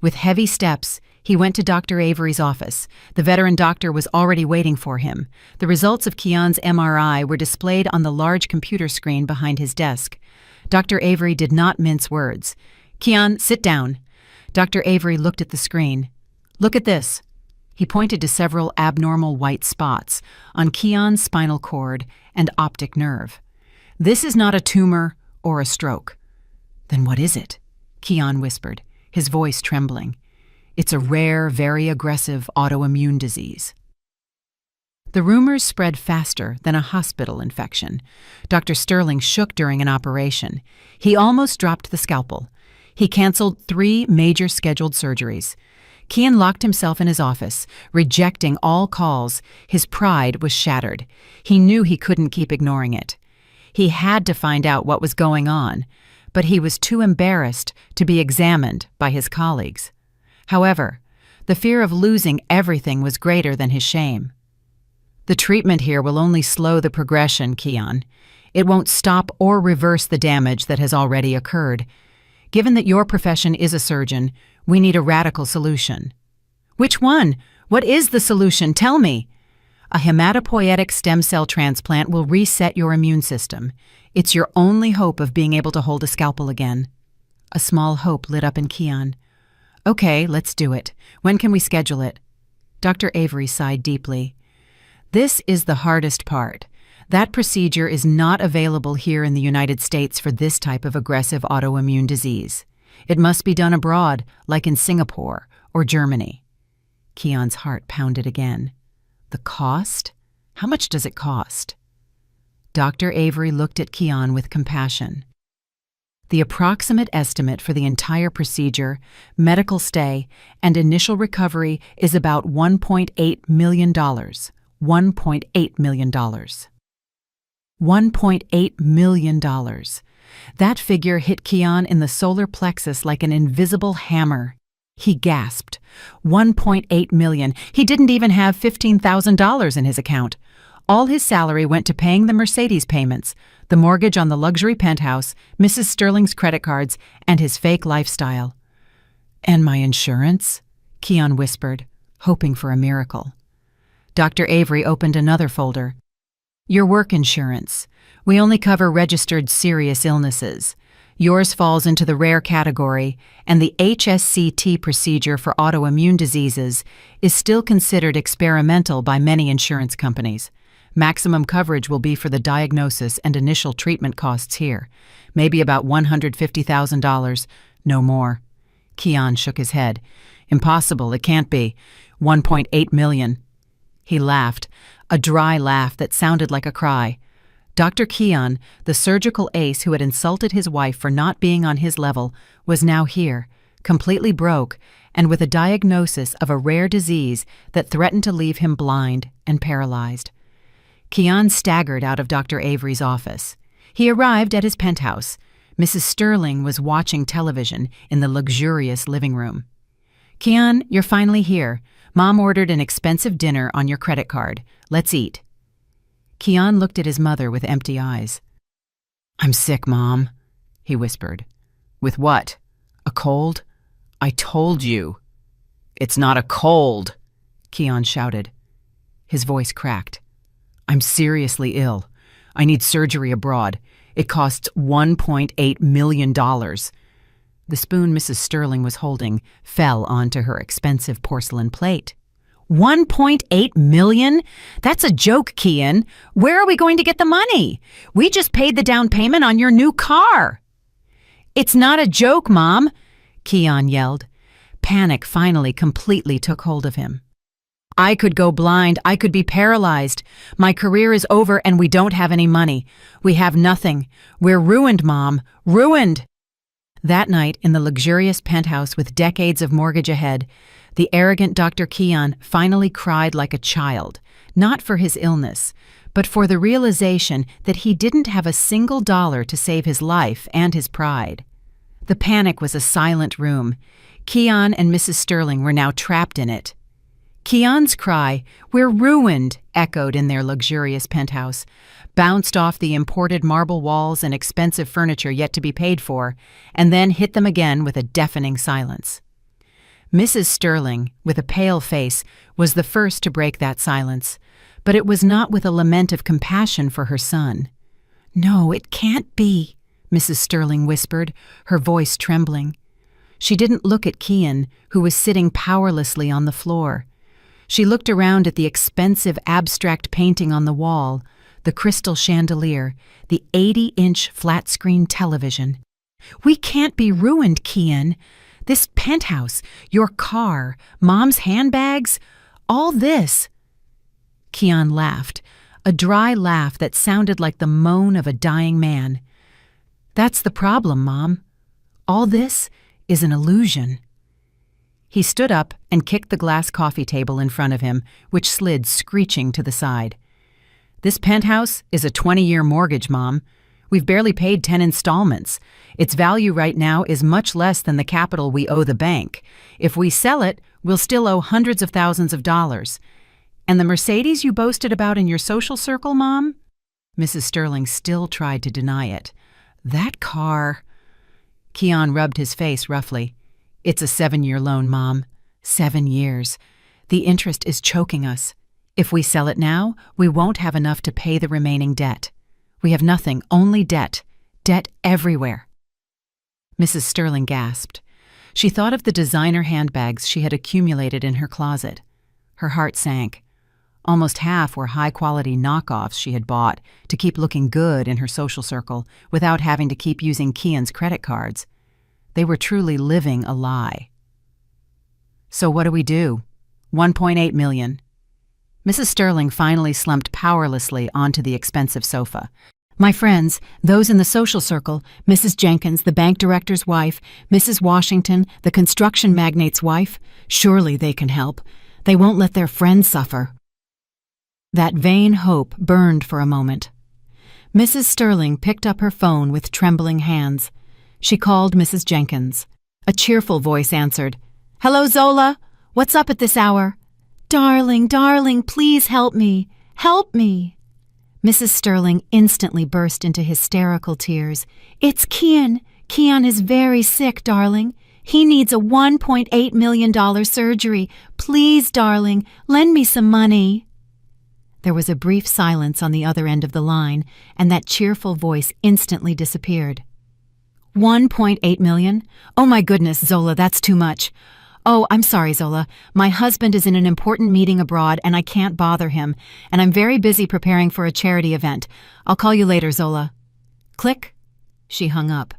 With heavy steps, he went to Dr. Avery's office. The veteran doctor was already waiting for him. The results of Kian's MRI were displayed on the large computer screen behind his desk. Dr. Avery did not mince words. Kian, sit down. Dr. Avery looked at the screen. Look at this. He pointed to several abnormal white spots on Kian's spinal cord and optic nerve. This is not a tumor or a stroke. Then what is it? Kian whispered, his voice trembling. It's a rare, very aggressive autoimmune disease. The rumors spread faster than a hospital infection. Dr. Sterling shook during an operation. He almost dropped the scalpel. He canceled 3 major scheduled surgeries. Kian locked himself in his office, rejecting all calls. His pride was shattered. He knew he couldn't keep ignoring it. He had to find out what was going on, but he was too embarrassed to be examined by his colleagues. However, the fear of losing everything was greater than his shame. The treatment here will only slow the progression, Kian. It won't stop or reverse the damage that has already occurred. Given that your profession is a surgeon, we need a radical solution. Which one? What is the solution? Tell me. A hematopoietic stem cell transplant will reset your immune system. It's your only hope of being able to hold a scalpel again. A small hope lit up in Kian. Okay, let's do it. When can we schedule it? Dr. Avery sighed deeply. This is the hardest part. That procedure is not available here in the United States for this type of aggressive autoimmune disease. It must be done abroad, like in Singapore or Germany. Kian's heart pounded again. The cost? How much does it cost? Dr. Avery looked at Kian with compassion. The approximate estimate for the entire procedure, medical stay, and initial recovery is about $1.8 million. $1.8 million. $1.8 million. That figure hit Kian in the solar plexus like an invisible hammer. He gasped. $1.8 million. He didn't even have $15,000 in his account. All his salary went to paying the Mercedes payments, the mortgage on the luxury penthouse, Mrs. Sterling's credit cards, and his fake lifestyle. "And my insurance?" Keon whispered, hoping for a miracle. Dr. Avery opened another folder. "Your work insurance. We only cover registered serious illnesses. Yours falls into the rare category, and the HSCT procedure for autoimmune diseases is still considered experimental by many insurance companies. Maximum coverage will be for the diagnosis and initial treatment costs here, maybe about $150,000, no more." Keon shook his head. "Impossible, it can't be. $1.8 million. He laughed, a dry laugh that sounded like a cry. Dr. Keon, the surgical ace who had insulted his wife for not being on his level, was now here, completely broke, and with a diagnosis of a rare disease that threatened to leave him blind and paralyzed. Keon staggered out of Dr. Avery's office. He arrived at his penthouse. Mrs. Sterling was watching television in the luxurious living room. "Keon, you're finally here. Mom ordered an expensive dinner on your credit card. Let's eat." Keon looked at his mother with empty eyes. "I'm sick, Mom," he whispered. "With what? A cold? I told you." "It's not a cold," Keon shouted. His voice cracked. "I'm seriously ill. I need surgery abroad. It costs $1.8 million. The spoon Mrs. Sterling was holding fell onto her expensive porcelain plate. $1.8 million? That's a joke, Keon. Where are we going to get the money? We just paid the down payment on your new car. "It's not a joke, Mom," Keon yelled. Panic finally completely took hold of him. "I could go blind. I could be paralyzed. My career is over and we don't have any money. We have nothing. We're ruined, Mom. Ruined." That night, in the luxurious penthouse with decades of mortgage ahead, the arrogant Dr. Keon finally cried like a child, not for his illness, but for the realization that he didn't have a single dollar to save his life and his pride. The panic was a silent room. Keon and Mrs. Sterling were now trapped in it. Keon's cry, "We're ruined," echoed in their luxurious penthouse, bounced off the imported marble walls and expensive furniture yet to be paid for, and then hit them again with a deafening silence. Mrs. Sterling, with a pale face, was the first to break that silence, but it was not with a lament of compassion for her son. "No, it can't be," Mrs. Sterling whispered, her voice trembling. She didn't look at Keon, who was sitting powerlessly on the floor. She looked around at the expensive abstract painting on the wall, the crystal chandelier, the 80-inch flat-screen television. "We can't be ruined, Keon. This penthouse, your car, Mom's handbags, all this." Keon laughed, a dry laugh that sounded like the moan of a dying man. "That's the problem, Mom. All this is an illusion." He stood up and kicked the glass coffee table in front of him, which slid screeching to the side. "This penthouse is a 20-year mortgage, Mom. We've barely paid 10 installments. Its value right now is much less than the capital we owe the bank. If we sell it, we'll still owe hundreds of thousands of dollars. And the Mercedes you boasted about in your social circle, Mom?" Mrs. Sterling still tried to deny it. "That car—" Keon rubbed his face roughly. "It's a 7-year loan, Mom. 7 years. The interest is choking us. If we sell it now, we won't have enough to pay the remaining debt. We have nothing, only debt. Debt everywhere." Mrs. Sterling gasped. She thought of the designer handbags she had accumulated in her closet. Her heart sank. Almost half were high-quality knockoffs she had bought to keep looking good in her social circle without having to keep using Keon's credit cards. They were truly living a lie. "So what do we do? $1.8 million. Mrs. Sterling finally slumped powerlessly onto the expensive sofa. "My friends, those in the social circle, Mrs. Jenkins, the bank director's wife, Mrs. Washington, the construction magnate's wife, surely they can help. They won't let their friends suffer." That vain hope burned for a moment. Mrs. Sterling picked up her phone with trembling hands. She called Mrs. Jenkins. A cheerful voice answered. "Hello, Zola. What's up at this hour?" "Darling, darling, please help me. Help me." Mrs. Sterling instantly burst into hysterical tears. "It's Kian. Kian is very sick, darling. He needs a $1.8 million surgery. Please, darling, lend me some money." There was a brief silence on the other end of the line, and that cheerful voice instantly disappeared. $1.8 million? Oh my goodness, Zola, that's too much. Oh, I'm sorry, Zola. My husband is in an important meeting abroad and I can't bother him, and I'm very busy preparing for a charity event. I'll call you later, Zola. Click. She hung up.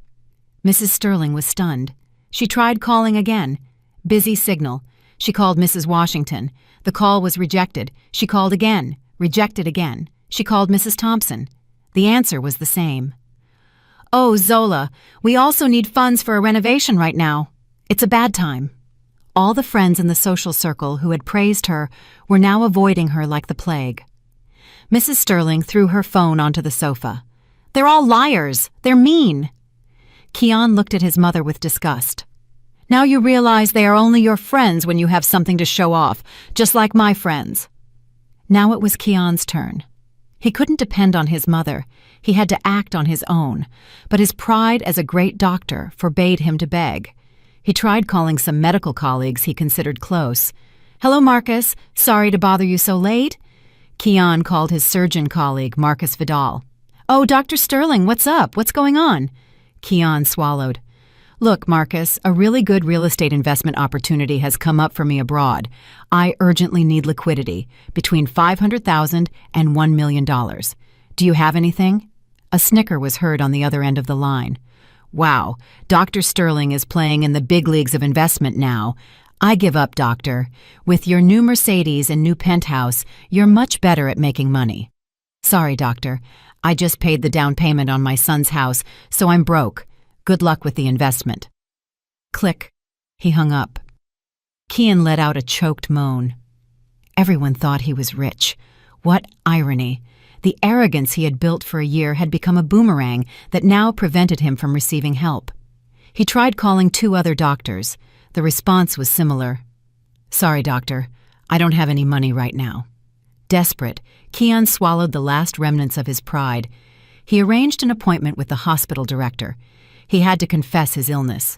Mrs. Sterling was stunned. She tried calling again. Busy signal. She called Mrs. Washington. The call was rejected. She called again. Rejected again. She called Mrs. Thompson. The answer was the same. "Oh, Zola, we also need funds for a renovation right now. It's a bad time." All the friends in the social circle who had praised her were now avoiding her like the plague. Mrs. Sterling threw her phone onto the sofa. "They're all liars. They're mean." Kian looked at his mother with disgust. "Now you realize they are only your friends when you have something to show off, just like my friends." Now it was Kian's turn. He couldn't depend on his mother. He had to act on his own, but his pride as a great doctor forbade him to beg. He tried calling some medical colleagues he considered close. "Hello, Marcus. Sorry to bother you so late." Kian called his surgeon colleague, Marcus Vidal. "Oh, Dr. Sterling, what's up? What's going on?" Kian swallowed. "Look, Marcus, a really good real estate investment opportunity has come up for me abroad. I urgently need liquidity, between $500,000 and $1 million. Do you have anything?" A snicker was heard on the other end of the line. "Wow, Dr. Sterling is playing in the big leagues of investment now. I give up, doctor. With your new Mercedes and new penthouse, you're much better at making money." "Sorry, doctor. I just paid the down payment on my son's house, so I'm broke. Good luck with the investment." Click. He hung up. Kian let out a choked moan. Everyone thought he was rich. What irony. The arrogance he had built for a year had become a boomerang that now prevented him from receiving help. He tried calling 2 other doctors. The response was similar. "Sorry, doctor. I don't have any money right now." Desperate, Kian swallowed the last remnants of his pride. He arranged an appointment with the hospital director. He had to confess his illness.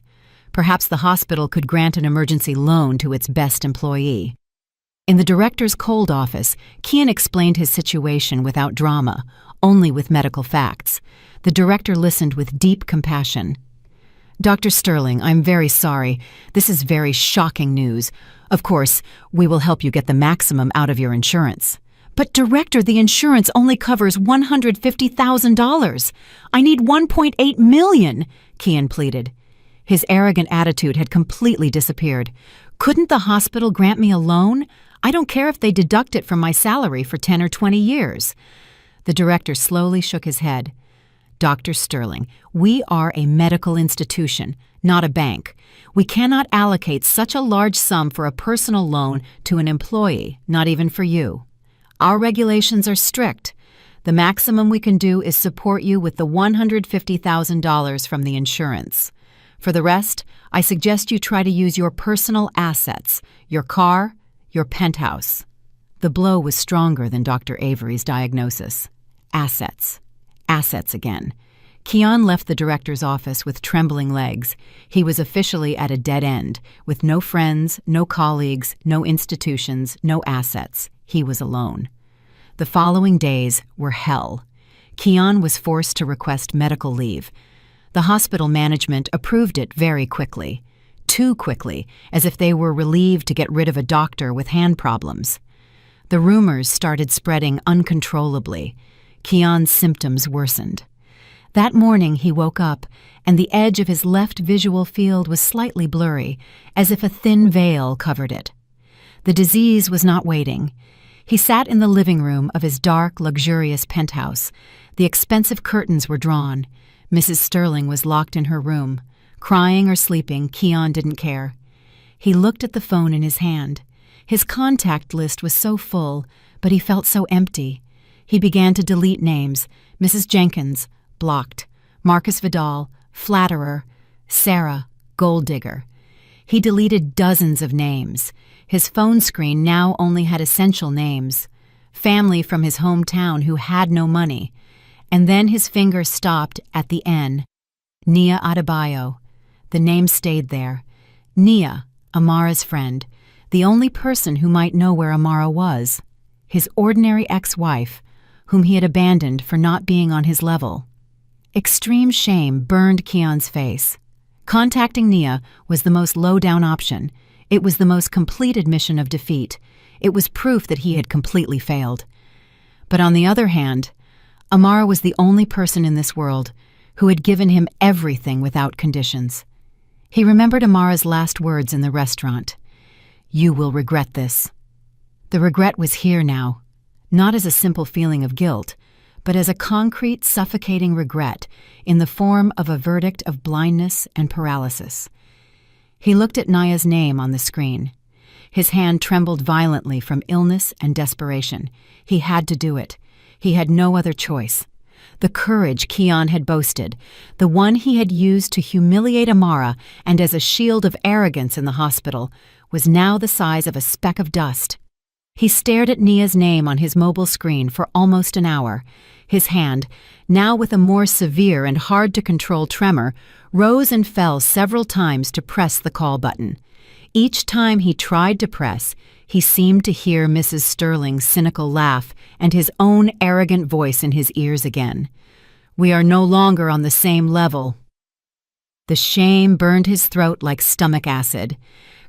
Perhaps the hospital could grant an emergency loan to its best employee. In the director's cold office, Kian explained his situation without drama, only with medical facts. The director listened with deep compassion. "Dr. Sterling, I'm very sorry. This is very shocking news. Of course, we will help you get the maximum out of your insurance." "But, Director, the insurance only covers $150,000. I need $1.8 million, Kian pleaded. His arrogant attitude had completely disappeared. "Couldn't the hospital grant me a loan? I don't care if they deduct it from my salary for 10 or 20 years. The director slowly shook his head. "Dr. Sterling, we are a medical institution, not a bank. We cannot allocate such a large sum for a personal loan to an employee, not even for you. Our regulations are strict. The maximum we can do is support you with the $150,000 from the insurance. For the rest, I suggest you try to use your personal assets, your car, your penthouse." The blow was stronger than Dr. Avery's diagnosis. Assets. Assets again. Kian left the director's office with trembling legs. He was officially at a dead end, with no friends, no colleagues, no institutions, no assets. He was alone. The following days were hell. Kian was forced to request medical leave. The hospital management approved it very quickly. Too quickly, as if they were relieved to get rid of a doctor with hand problems. The rumors started spreading uncontrollably. Kian's symptoms worsened. That morning he woke up, and the edge of his left visual field was slightly blurry, as if a thin veil covered it. The disease was not waiting. He sat in the living room of his dark, luxurious penthouse. The expensive curtains were drawn. Mrs. Sterling was locked in her room. Crying or sleeping, Kian didn't care. He looked at the phone in his hand. His contact list was so full, but he felt so empty. He began to delete names. Mrs. Jenkins, blocked. Marcus Vidal, flatterer. Sarah, gold digger. He deleted dozens of names. His phone screen now only had essential names. family from his hometown who had no money. And then his finger stopped at the N. Nia Adebayo. The name stayed there. Nia, Amara's friend, the only person who might know where Amara was. His ordinary ex-wife, whom he had abandoned for not being on his level. Extreme shame burned Keon's face. Contacting Nia was the most low-down option. It was the most complete admission of defeat. It was proof that he had completely failed. But on the other hand, Amara was the only person in this world who had given him everything without conditions. He remembered Amara's last words in the restaurant. "You will regret this." The regret was here now, not as a simple feeling of guilt, but as a concrete, suffocating regret in the form of a verdict of blindness and paralysis. He looked at Nia's name on the screen. His hand trembled violently from illness and desperation. He had to do it. He had no other choice. The courage Keon had boasted, the one he had used to humiliate Amara and as a shield of arrogance in the hospital, was now the size of a speck of dust. He stared at Nia's name on his mobile screen for almost an hour. His hand, now with a more severe and hard-to-control tremor, rose and fell several times to press the call button. Each time he tried to press, he seemed to hear Mrs. Sterling's cynical laugh and his own arrogant voice in his ears again. "We are no longer on the same level." The shame burned his throat like stomach acid.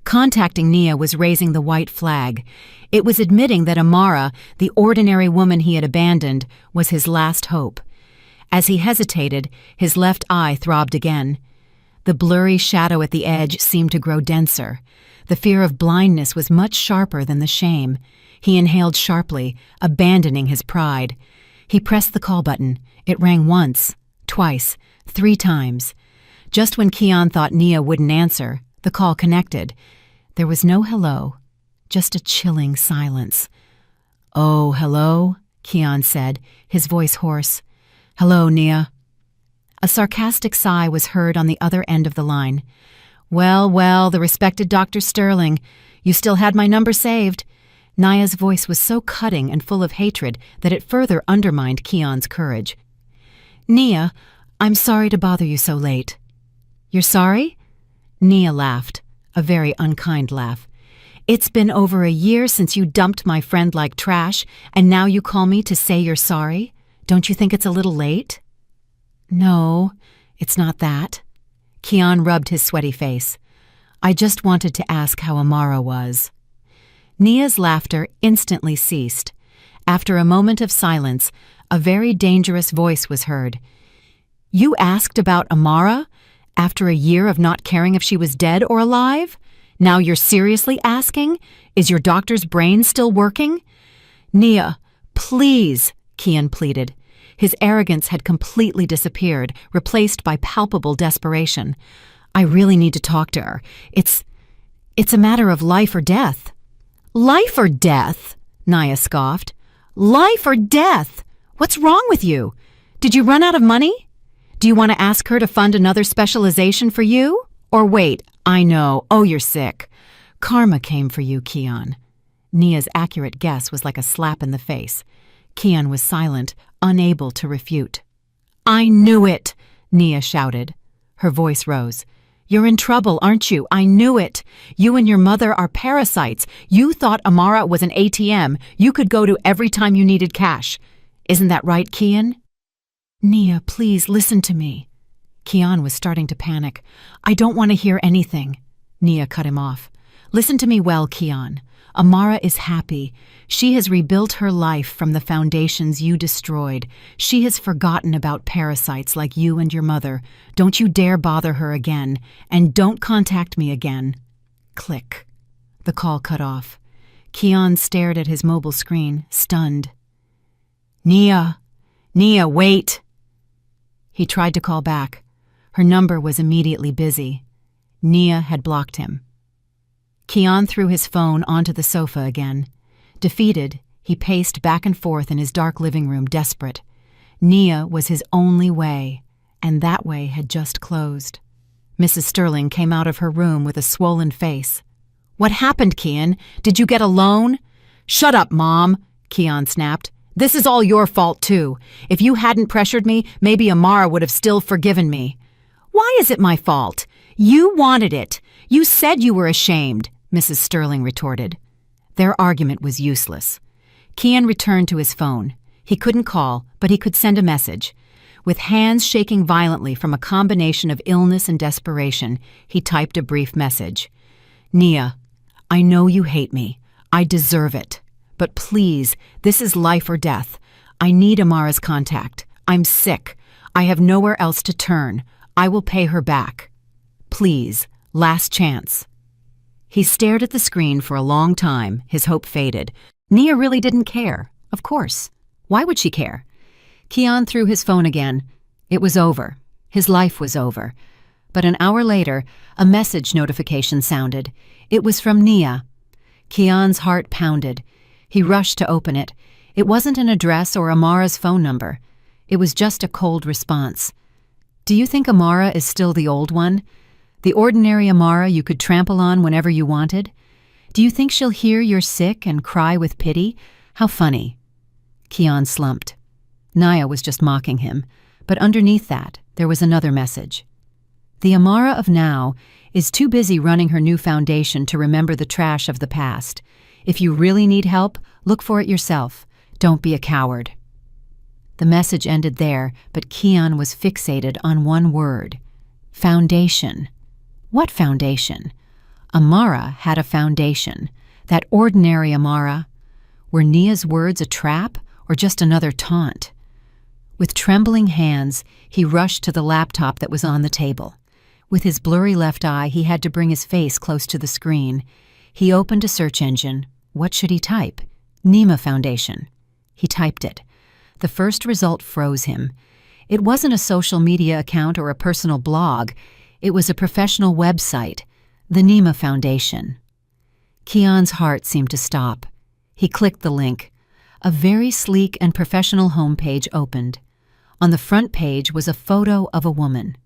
Contacting Nia was raising the white flag. It was admitting that Amara, the ordinary woman he had abandoned, was his last hope. As he hesitated, his left eye throbbed again. The blurry shadow at the edge seemed to grow denser. The fear of blindness was much sharper than the shame. He inhaled sharply, abandoning his pride. He pressed the call button. It rang once, twice, 3 times. Just when Keon thought Nia wouldn't answer, the call connected. There was no hello, just a chilling silence. "Oh, hello?" Keon said, his voice hoarse. "Hello, Nia." A sarcastic sigh was heard on the other end of the line. Well, the respected Dr. Sterling. You still had my number saved." Nia's voice was so cutting and full of hatred that it further undermined Keon's courage. "Nia, I'm sorry to bother you so late." "You're sorry?" Nia laughed, a very unkind laugh. "It's been over a year since you dumped my friend like trash, and now you call me to say you're sorry? Don't you think it's a little late?" "No, it's not that." Keon rubbed his sweaty face. "I just wanted to ask how Amara was." Nia's laughter instantly ceased. After a moment of silence, a very dangerous voice was heard. "You asked about Amara? After a year of not caring if she was dead or alive? Now you're seriously asking? Is your doctor's brain still working?" "Nia, please," Keon pleaded. His arrogance had completely disappeared, replaced by palpable desperation. "I really need to talk to her. It's a matter of life or death." "Life or death?" Nia scoffed. "Life or death? What's wrong with you? Did you run out of money? Do you want to ask her to fund another specialization for you? Or wait, I know, oh, you're sick. Karma came for you, Keon." Nia's accurate guess was like a slap in the face. Keon was silent, unable to refute. "I knew it!" Nia shouted. Her voice rose. "You're in trouble, aren't you? I knew it. You and your mother are parasites. You thought Amara was an ATM you could go to every time you needed cash. Isn't that right, Keon?" "Nia, please listen to me." Keon was starting to panic. "I don't want to hear anything." Nia cut him off. "Listen to me well, Keon. Amara is happy. She has rebuilt her life from the foundations you destroyed. She has forgotten about parasites like you and your mother. Don't you dare bother her again, and don't contact me again." Click. The call cut off. Keon stared at his mobile screen, stunned. Nia, wait!" He tried to call back. Her number was immediately busy. Nia had blocked him. Keon threw his phone onto the sofa again. Defeated, he paced back and forth in his dark living room, desperate. Nia was his only way, and that way had just closed. Mrs. Sterling came out of her room with a swollen face. "What happened, Keon? Did you get a loan?" "Shut up, Mom!" Keon snapped. "This is all your fault, too. If you hadn't pressured me, maybe Amara would have still forgiven me." "Why is it my fault? You wanted it. You said you were ashamed," Mrs. Sterling retorted. Their argument was useless. Keon returned to his phone. He couldn't call, but he could send a message. With hands shaking violently from a combination of illness and desperation, he typed a brief message. "Nia, I know you hate me. I deserve it. But please, this is life or death. I need Amara's contact. I'm sick. I have nowhere else to turn. I will pay her back. Please, last chance." He stared at the screen for a long time, his hope faded. Nia really didn't care. Of course. Why would she care? Keon threw his phone again. It was over. His life was over. But an hour later, a message notification sounded. It was from Nia. Keon's heart pounded. He rushed to open it. It wasn't an address or Amara's phone number. It was just a cold response. "Do you think Amara is still the old one? The ordinary Amara you could trample on whenever you wanted? Do you think she'll hear you're sick and cry with pity? How funny." Keon slumped. Nia was just mocking him, but underneath that, there was another message. "The Amara of now is too busy running her new foundation to remember the trash of the past. If you really need help, look for it yourself. Don't be a coward." The message ended there, but Keon was fixated on one word. Foundation. What foundation? Amara had a foundation. That ordinary Amara. Were Nia's words a trap or just another taunt? With trembling hands, he rushed to the laptop that was on the table. With his blurry left eye, he had to bring his face close to the screen. He opened a search engine. What should he type? Nima Foundation. He typed it. The first result froze him. It wasn't a social media account or a personal blog. It was a professional website, the Nima Foundation. Keon's heart seemed to stop. He clicked the link. A very sleek and professional homepage opened. On the front page was a photo of a woman.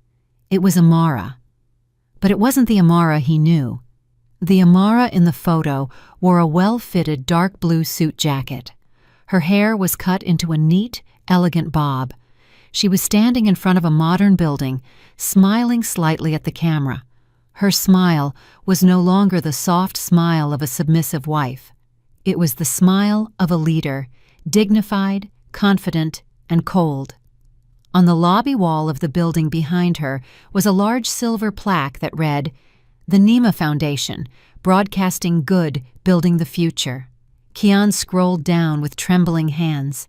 It was Amara. But it wasn't the Amara he knew. The Amara in the photo wore a well-fitted dark blue suit jacket. Her hair was cut into a neat, elegant bob. She was standing in front of a modern building, smiling slightly at the camera. Her smile was no longer the soft smile of a submissive wife. It was the smile of a leader, dignified, confident, and cold. On the lobby wall of the building behind her was a large silver plaque that read, "The Nima Foundation, broadcasting good, building the future." Keon scrolled down with trembling hands.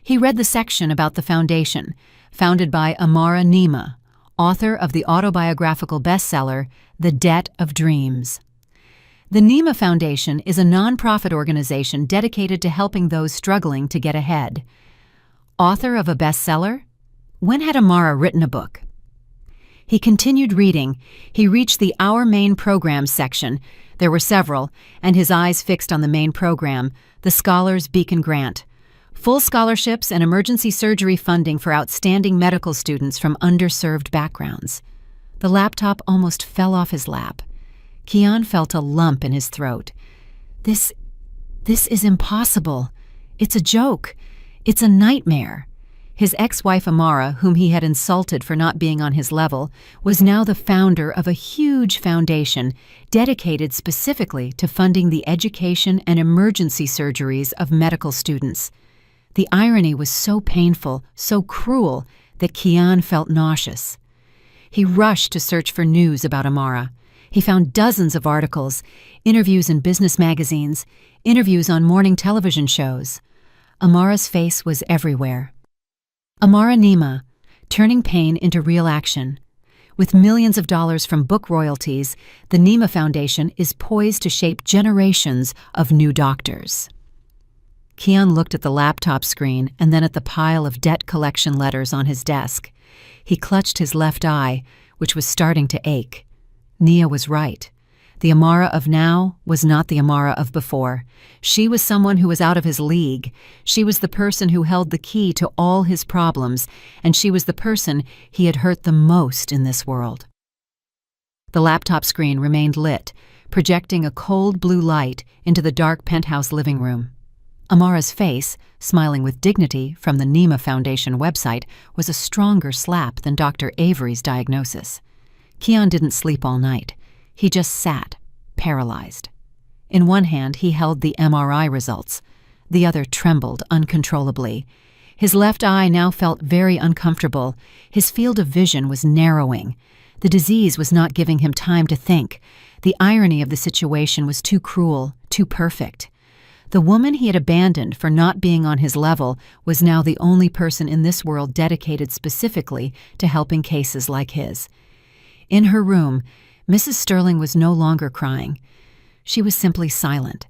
He read the section about the foundation, founded by Amara Nima, author of the autobiographical bestseller, The Debt of Dreams. The Nima Foundation is a nonprofit organization dedicated to helping those struggling to get ahead. Author of a bestseller? When had Amara written a book? He continued reading. He reached the Our Main Programs section. There were several, and his eyes fixed on the main program, the Scholars Beacon Grant. Full scholarships and emergency surgery funding for outstanding medical students from underserved backgrounds. The laptop almost fell off his lap. Keon felt a lump in his throat. This is impossible. It's a joke. It's a nightmare. His ex-wife Amara, whom he had insulted for not being on his level, was now the founder of a huge foundation dedicated specifically to funding the education and emergency surgeries of medical students. The irony was so painful, so cruel, that Keon felt nauseous. He rushed to search for news about Amara. He found dozens of articles, interviews in business magazines, interviews on morning television shows. Amara's face was everywhere. Amara Nima, turning pain into real action. With millions of dollars from book royalties, the Nima Foundation is poised to shape generations of new doctors. Keon looked at the laptop screen and then at the pile of debt collection letters on his desk. He clutched his left eye, which was starting to ache. Nia was right. The Amara of now was not the Amara of before. She was someone who was out of his league. She was the person who held the key to all his problems, and she was the person he had hurt the most in this world. The laptop screen remained lit, projecting a cold blue light into the dark penthouse living room. Amara's face, smiling with dignity from the Nema Foundation website, was a stronger slap than Dr. Avery's diagnosis. Keon didn't sleep all night. He just sat, paralyzed. In one hand, he held the MRI results. The other trembled uncontrollably. His left eye now felt very uncomfortable. His field of vision was narrowing. The disease was not giving him time to think. The irony of the situation was too cruel, too perfect. The woman he had abandoned for not being on his level was now the only person in this world dedicated specifically to helping cases like his. In her room, Mrs. Sterling was no longer crying. She was simply silent.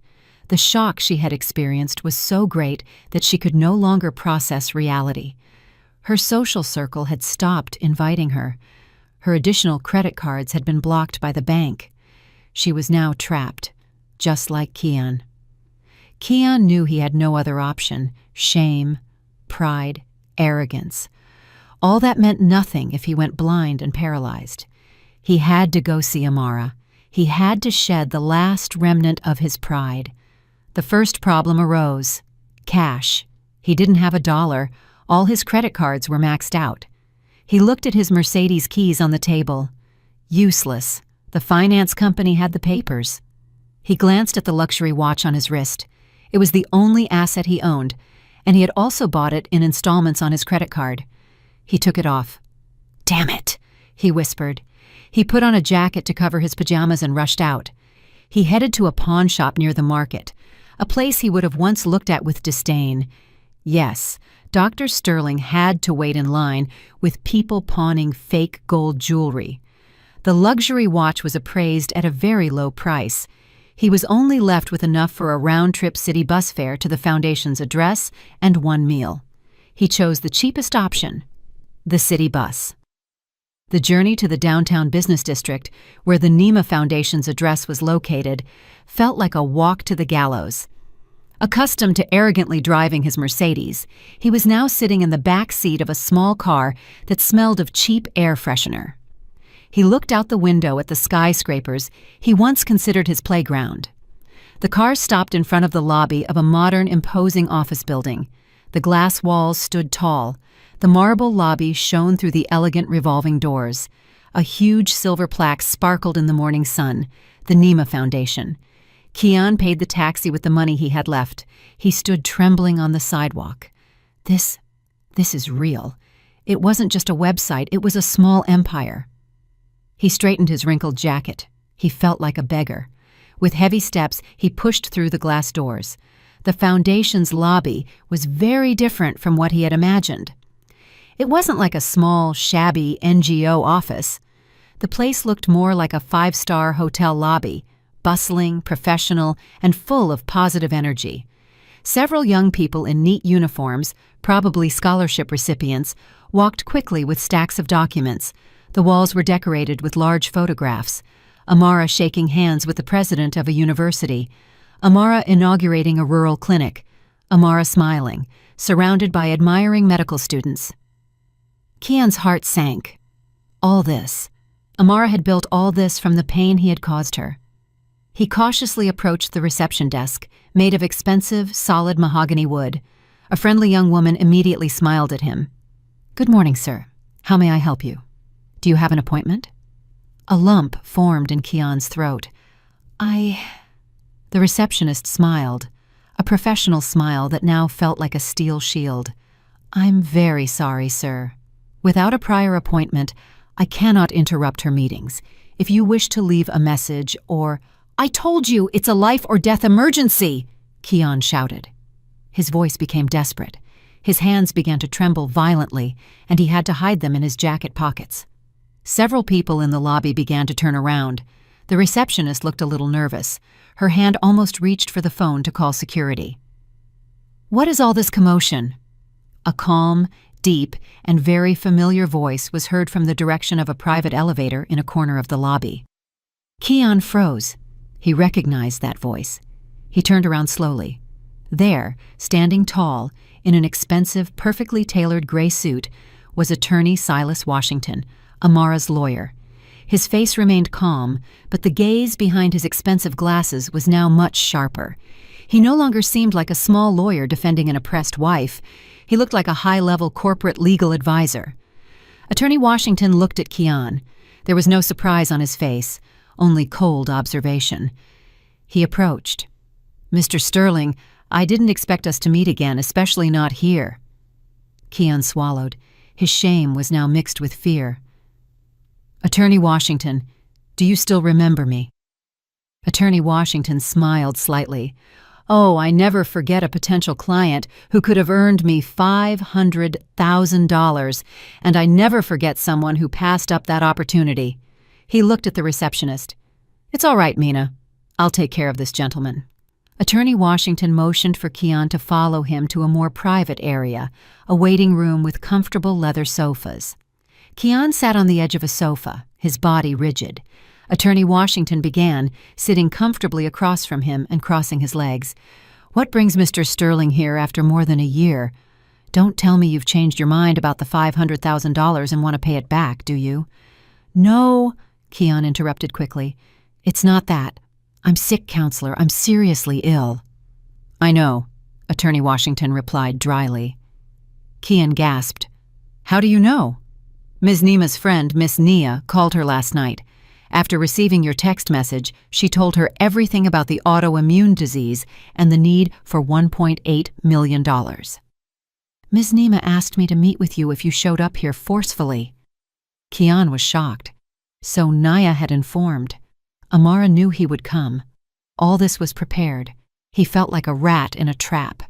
The shock she had experienced was so great that she could no longer process reality. Her social circle had stopped inviting her. Her additional credit cards had been blocked by the bank. She was now trapped, just like Keon. Keon knew he had no other option: shame, pride, arrogance. All that meant nothing if he went blind and paralyzed. He had to go see Amara. He had to shed the last remnant of his pride. The first problem arose: cash. He didn't have $1. All his credit cards were maxed out. He looked at his Mercedes keys on the table. Useless. The finance company had the papers. He glanced at the luxury watch on his wrist. It was the only asset he owned, and he had also bought it in installments on his credit card. He took it off. "Damn it," he whispered. He put on a jacket to cover his pajamas and rushed out. He headed to a pawn shop near the market, a place he would have once looked at with disdain. Yes, Dr. Sterling had to wait in line with people pawning fake gold jewelry. The luxury watch was appraised at a very low price. He was only left with enough for a round-trip city bus fare to the Foundation's address and one meal. He chose the cheapest option: the city bus. The journey to the downtown business district, where the Nema Foundation's address was located, felt like a walk to the gallows. Accustomed to arrogantly driving his Mercedes, he was now sitting in the back seat of a small car that smelled of cheap air freshener. He looked out the window at the skyscrapers he once considered his playground. The car stopped in front of the lobby of a modern, imposing office building. The glass walls stood tall. The marble lobby shone through the elegant revolving doors. A huge silver plaque sparkled in the morning sun: the Nema Foundation. Keon paid the taxi with the money he had left. He stood trembling on the sidewalk. This is real. It wasn't just a website, it was a small empire. He straightened his wrinkled jacket. He felt like a beggar. With heavy steps, he pushed through the glass doors. The Foundation's lobby was very different from what he had imagined. It wasn't like a small, shabby NGO office. The place looked more like a five-star hotel lobby, bustling, professional, and full of positive energy. Several young people in neat uniforms, probably scholarship recipients, walked quickly with stacks of documents. The walls were decorated with large photographs. Amara shaking hands with the president of a university. Amara inaugurating a rural clinic. Amara smiling, surrounded by admiring medical students. Keon's heart sank. All this. Amara had built all this from the pain he had caused her. He cautiously approached the reception desk, made of expensive, solid mahogany wood. A friendly young woman immediately smiled at him. "Good morning, sir. How may I help you? Do you have an appointment?" A lump formed in Keon's throat. The receptionist smiled, a professional smile that now felt like a steel shield. "I'm very sorry, sir. Without a prior appointment, I cannot interrupt her meetings. If you wish to leave a message or—" "I told you it's a life or death emergency!" Keon shouted. His voice became desperate. His hands began to tremble violently, and he had to hide them in his jacket pockets. Several people in the lobby began to turn around. The receptionist looked a little nervous. Her hand almost reached for the phone to call security. "What is all this commotion?" A calm, deep, and very familiar voice was heard from the direction of a private elevator in a corner of the lobby. Keon froze. He recognized that voice. He turned around slowly. There, standing tall, in an expensive, perfectly tailored gray suit, was Attorney Silas Washington, Amara's lawyer. His face remained calm, but the gaze behind his expensive glasses was now much sharper. He no longer seemed like a small lawyer defending an oppressed wife. He looked like a high-level corporate legal advisor. Attorney Washington looked at Keon. There was no surprise on his face, only cold observation. He approached. "Mr. Sterling, I didn't expect us to meet again, especially not here." Keon swallowed. His shame was now mixed with fear. "Attorney Washington, do you still remember me?" Attorney Washington smiled slightly. "Oh, I never forget a potential client who could have earned me $500,000, and I never forget someone who passed up that opportunity." He looked at the receptionist. "It's all right, Mina. I'll take care of this gentleman." Attorney Washington motioned for Keon to follow him to a more private area, a waiting room with comfortable leather sofas. Keon sat on the edge of a sofa, his body rigid. Attorney Washington began, sitting comfortably across from him and crossing his legs. "What brings Mr. Sterling here after more than a year? Don't tell me you've changed your mind about the $500,000 and want to pay it back, do you?" "No," Keon interrupted quickly. "It's not that. I'm sick, counselor. I'm seriously ill." "I know," Attorney Washington replied dryly. Keon gasped. "How do you know?" "Ms. Nima's friend, Miss Nia, called her last night. After receiving your text message, she told her everything about the autoimmune disease and the need for $1.8 million. Ms. Nima asked me to meet with you if you showed up here forcefully." Keon was shocked. So Nia had informed. Amara knew he would come. All this was prepared. He felt like a rat in a trap.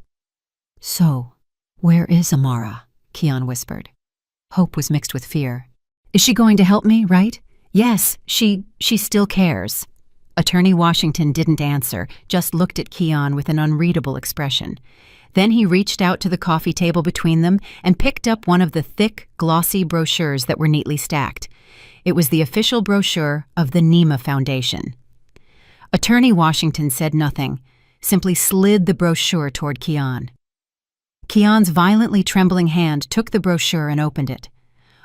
"So, where is Amara?" Keon whispered. Hope was mixed with fear. "Is she going to help me, right?" "Yes, she still cares." Attorney Washington didn't answer, just looked at Keon with an unreadable expression. Then he reached out to the coffee table between them and picked up one of the thick, glossy brochures that were neatly stacked. It was the official brochure of the Nima Foundation. Attorney Washington said nothing, simply slid the brochure toward Keon. Keon's violently trembling hand took the brochure and opened it.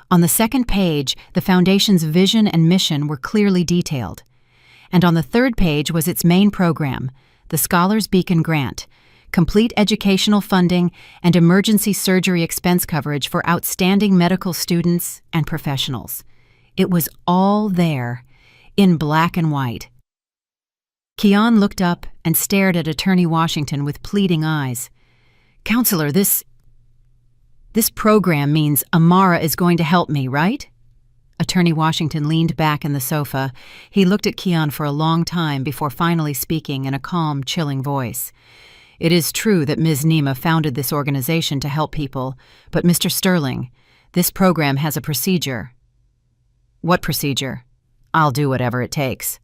On the second page, the Foundation's vision and mission were clearly detailed. And on the third page was its main program, the Scholars Beacon Grant, complete educational funding and emergency surgery expense coverage for outstanding medical students and professionals. It was all there, in black and white. Keon looked up and stared at Attorney Washington with pleading eyes. "Counselor, this program means Amara is going to help me, right?" Attorney Washington leaned back in the sofa. He looked at Keon for a long time before finally speaking in a calm, chilling voice. "It is true that Ms. Nima founded this organization to help people, but Mr. Sterling, this program has a procedure." "What procedure?" "I'll do whatever it takes."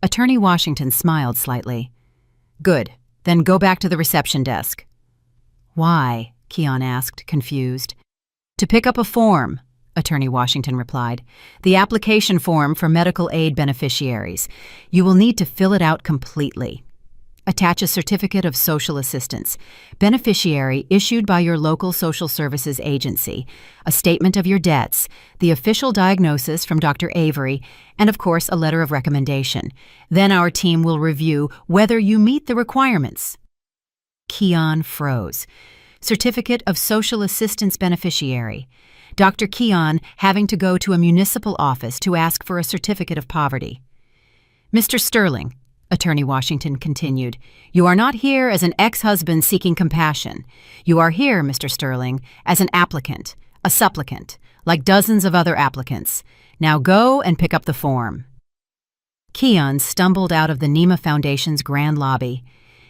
Attorney Washington smiled slightly. "Good. Then go back to the reception desk." "Why?" Keon asked, confused. "To pick up a form," Attorney Washington replied. "The application form for medical aid beneficiaries. You will need to fill it out completely. Attach a certificate of social assistance, beneficiary issued by your local social services agency, a statement of your debts, the official diagnosis from Dr. Avery, and of course a letter of recommendation. Then our team will review whether you meet the requirements." Keon froze. Certificate of Social Assistance Beneficiary. Dr. Keon having to go to a municipal office to ask for a certificate of poverty. "Mr. Sterling," Attorney Washington continued, "you are not here as an ex-husband seeking compassion. You are here, Mr. Sterling, as an applicant, a supplicant, like dozens of other applicants. Now go and pick up the form." Keon stumbled out of the Nima Foundation's grand lobby.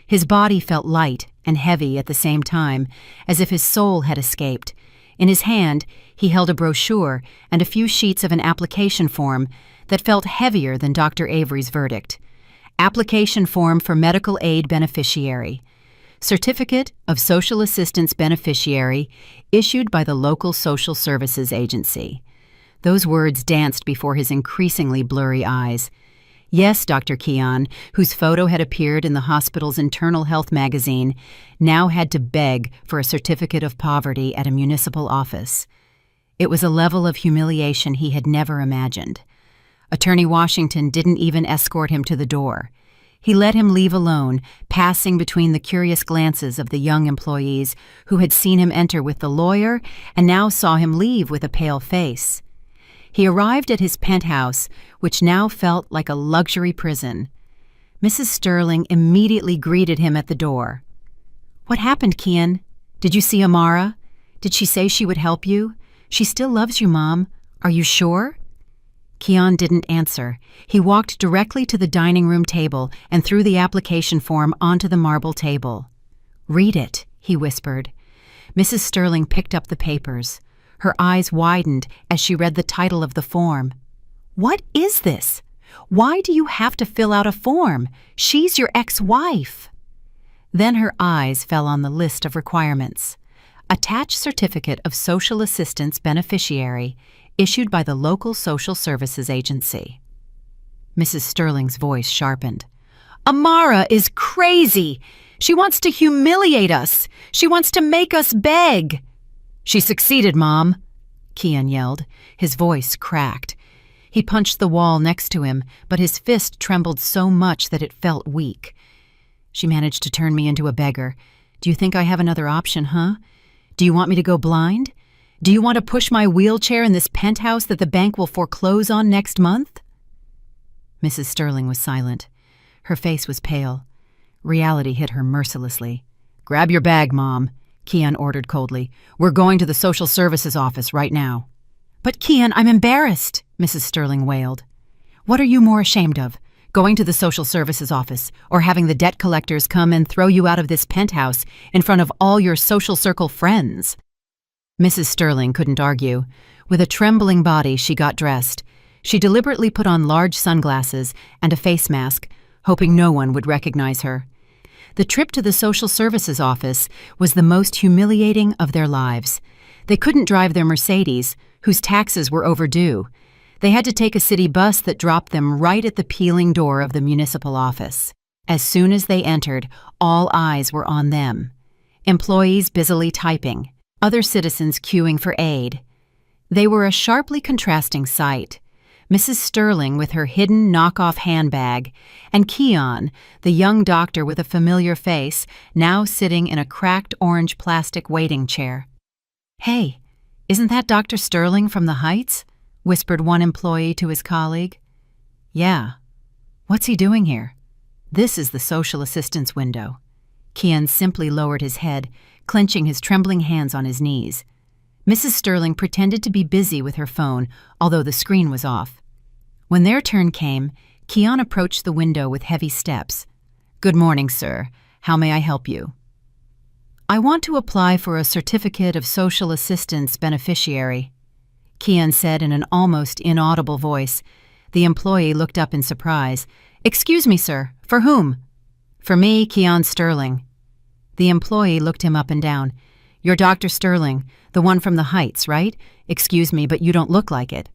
His body felt light and heavy at the same time, as if his soul had escaped. In his hand, he held a brochure and a few sheets of an application form that felt heavier than Dr. Avery's verdict. Application form for medical aid beneficiary. Certificate of Social Assistance Beneficiary issued by the local social services agency. Those words danced before his increasingly blurry eyes. Yes, Dr. Keon, whose photo had appeared in the hospital's internal health magazine, now had to beg for a certificate of poverty at a municipal office. It was a level of humiliation he had never imagined. Attorney Washington didn't even escort him to the door. He let him leave alone, passing between the curious glances of the young employees who had seen him enter with the lawyer and now saw him leave with a pale face. He arrived at his penthouse, which now felt like a luxury prison. Mrs. Sterling immediately greeted him at the door. "What happened, Kian? Did you see Amara? Did she say she would help you? She still loves you, Mom. Are you sure?" Kian didn't answer. He walked directly to the dining room table and threw the application form onto the marble table. "Read it," he whispered. Mrs. Sterling picked up the papers. Her eyes widened as she read the title of the form. "What is this? Why do you have to fill out a form? She's your ex-wife." Then her eyes fell on the list of requirements. Attach certificate of social assistance beneficiary issued by the local social services agency. Mrs. Sterling's voice sharpened. "Amara is crazy. She wants to humiliate us. She wants to make us beg." "She succeeded, Mom," Kian yelled. His voice cracked. He punched the wall next to him, but his fist trembled so much that it felt weak. "She managed to turn me into a beggar. Do you think I have another option, huh? Do you want me to go blind? Do you want to push my wheelchair in this penthouse that the bank will foreclose on next month?" Mrs. Sterling was silent. Her face was pale. Reality hit her mercilessly. "Grab your bag, Mom," Kian ordered coldly. "We're going to the social services office right now." "But Kian, I'm embarrassed," Mrs. Sterling wailed. "What are you more ashamed of? Going to the social services office, or having the debt collectors come and throw you out of this penthouse in front of all your social circle friends?" Mrs. Sterling couldn't argue. With a trembling body, she got dressed. She deliberately put on large sunglasses and a face mask, hoping no one would recognize her. The trip to the social services office was the most humiliating of their lives. They couldn't drive their Mercedes, whose taxes were overdue. They had to take a city bus that dropped them right at the peeling door of the municipal office. As soon as they entered, all eyes were on them. Employees busily typing, other citizens queuing for aid. They were a sharply contrasting sight. Mrs. Sterling with her hidden knockoff handbag, and Kian, the young doctor with a familiar face, now sitting in a cracked orange plastic waiting chair. "Hey, isn't that Dr. Sterling from the Heights?" whispered one employee to his colleague. "Yeah. What's he doing here?" "This is the social assistance window." Kian simply lowered his head, clenching his trembling hands on his knees. Mrs. Sterling pretended to be busy with her phone, although the screen was off. When their turn came, Kian approached the window with heavy steps. "Good morning, sir. How may I help you?" "I want to apply for a certificate of social assistance beneficiary," Kian said in an almost inaudible voice. The employee looked up in surprise. "Excuse me, sir. For whom?" "For me, Kian Sterling." The employee looked him up and down. "You're Dr. Sterling, the one from the Heights, right? Excuse me, but you don't look like it."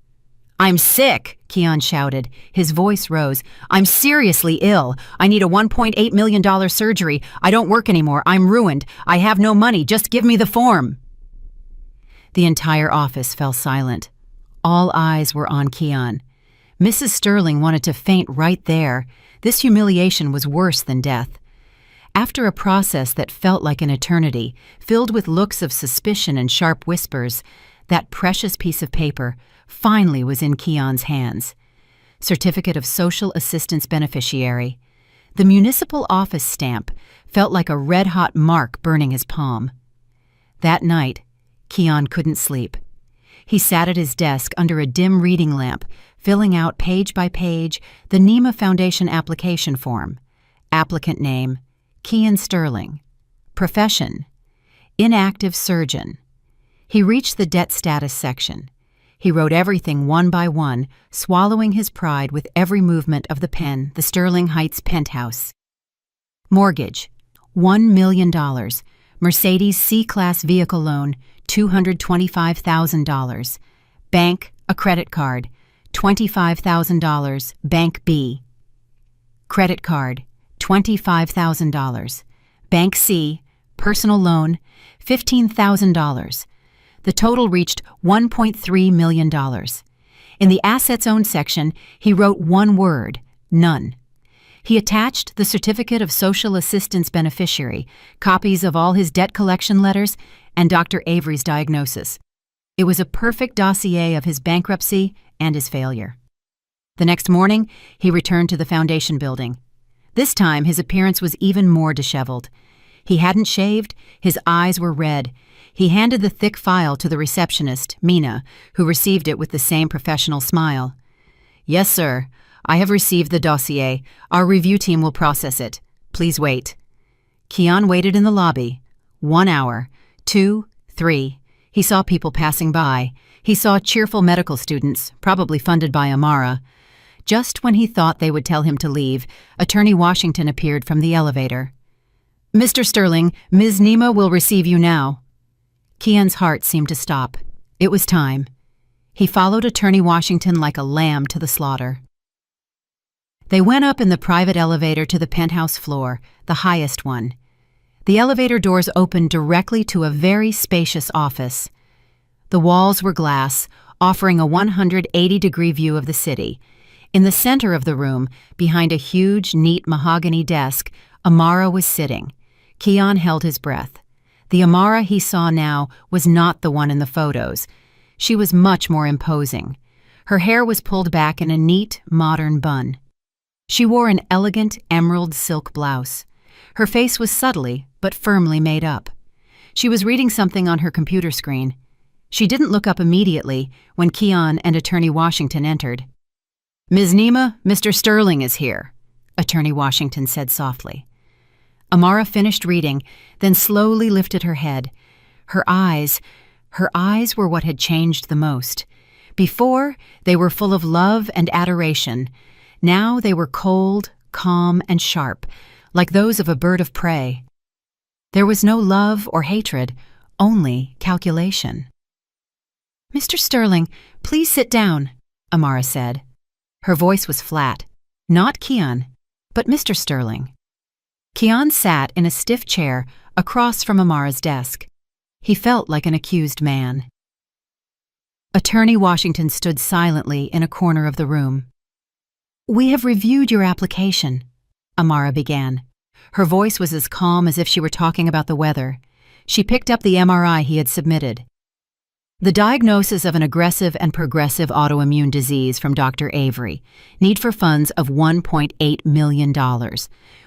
"I'm sick," Kian shouted. His voice rose. "I'm seriously ill. I need a $1.8 million surgery. I don't work anymore. I'm ruined. I have no money. Just give me the form." The entire office fell silent. All eyes were on Kian. Mrs. Sterling wanted to faint right there. This humiliation was worse than death. After a process that felt like an eternity, filled with looks of suspicion and sharp whispers, that precious piece of paper finally was in Kian's hands. Certificate of Social Assistance Beneficiary. The municipal office stamp felt like a red-hot mark burning his palm. That night, Kian couldn't sleep. He sat at his desk under a dim reading lamp, filling out page by page the NEMA Foundation application form. Applicant name, Kian Sterling. Profession, inactive surgeon. He reached the debt status section. He wrote everything one by one, swallowing his pride with every movement of the pen, the Sterling Heights penthouse. Mortgage, $1 million. Mercedes C-Class vehicle loan, $225,000. Bank, a credit card, $25,000. Bank B. Credit card, $25,000. Bank C, personal loan, $15,000. The total reached $1.3 million. In the assets owned section, he wrote one word, none. He attached the Certificate of Social Assistance Beneficiary, copies of all his debt collection letters, and Dr. Avery's diagnosis. It was a perfect dossier of his bankruptcy and his failure. The next morning, he returned to the foundation building. This time, his appearance was even more disheveled. He hadn't shaved, his eyes were red. He handed the thick file to the receptionist, Mina, who received it with the same professional smile. "Yes, sir. I have received the dossier. Our review team will process it. Please wait." Kian waited in the lobby. 1 hour, 2, 3. He saw people passing by. He saw cheerful medical students, probably funded by Amara. Just when he thought they would tell him to leave, Attorney Washington appeared from the elevator. "Mr. Sterling, Ms. Nima will receive you now." Kian's heart seemed to stop. It was time. He followed Attorney Washington like a lamb to the slaughter. They went up in the private elevator to the penthouse floor, the highest one. The elevator doors opened directly to a very spacious office. The walls were glass, offering a 180-degree view of the city. In the center of the room, behind a huge, neat mahogany desk, Amara was sitting. Kian held his breath. The Amara he saw now was not the one in the photos. She was much more imposing. Her hair was pulled back in a neat, modern bun. She wore an elegant emerald silk blouse. Her face was subtly but firmly made up. She was reading something on her computer screen. She didn't look up immediately when Kian and Attorney Washington entered. "Ms. Nima, Mr. Sterling is here," Attorney Washington said softly. Amara finished reading, then slowly lifted her head. Her eyes were what had changed the most. Before, they were full of love and adoration. Now they were cold, calm, and sharp, like those of a bird of prey. There was no love or hatred, only calculation. "Mr. Sterling, please sit down," Amara said. Her voice was flat. Not Kian, but Mr. Sterling. Kian sat in a stiff chair across from Amara's desk. He felt like an accused man. Attorney Washington stood silently in a corner of the room. "We have reviewed your application," Amara began. Her voice was as calm as if she were talking about the weather. She picked up the MRI he had submitted. "The diagnosis of an aggressive and progressive autoimmune disease from Dr. Avery. Need for funds of $1.8 million.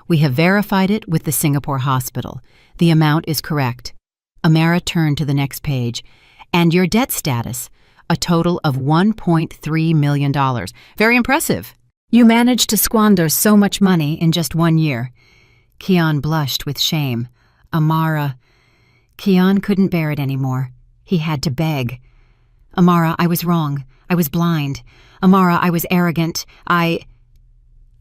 We have verified it with the Singapore hospital. The amount is correct." Amara turned to the next page. "And your debt status, a total of $1.3 million. Very impressive. You managed to squander so much money in just 1 year." Kian blushed with shame. Amara. Kian couldn't bear it anymore. He had to beg. "Amara, I was wrong. I was blind. Amara, I was arrogant.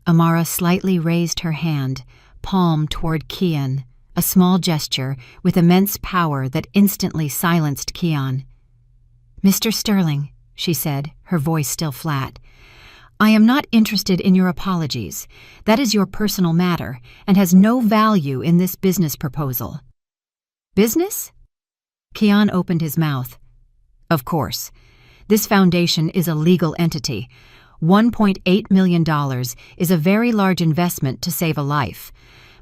Amara slightly raised her hand, palm toward Kian, a small gesture with immense power that instantly silenced Kian. "Mr. Sterling," she said, her voice still flat, "I am not interested in your apologies. That is your personal matter and has no value in this business proposal." "Business?" Kian opened his mouth. "Of course. This foundation is a legal entity. $1.8 million is a very large investment to save a life.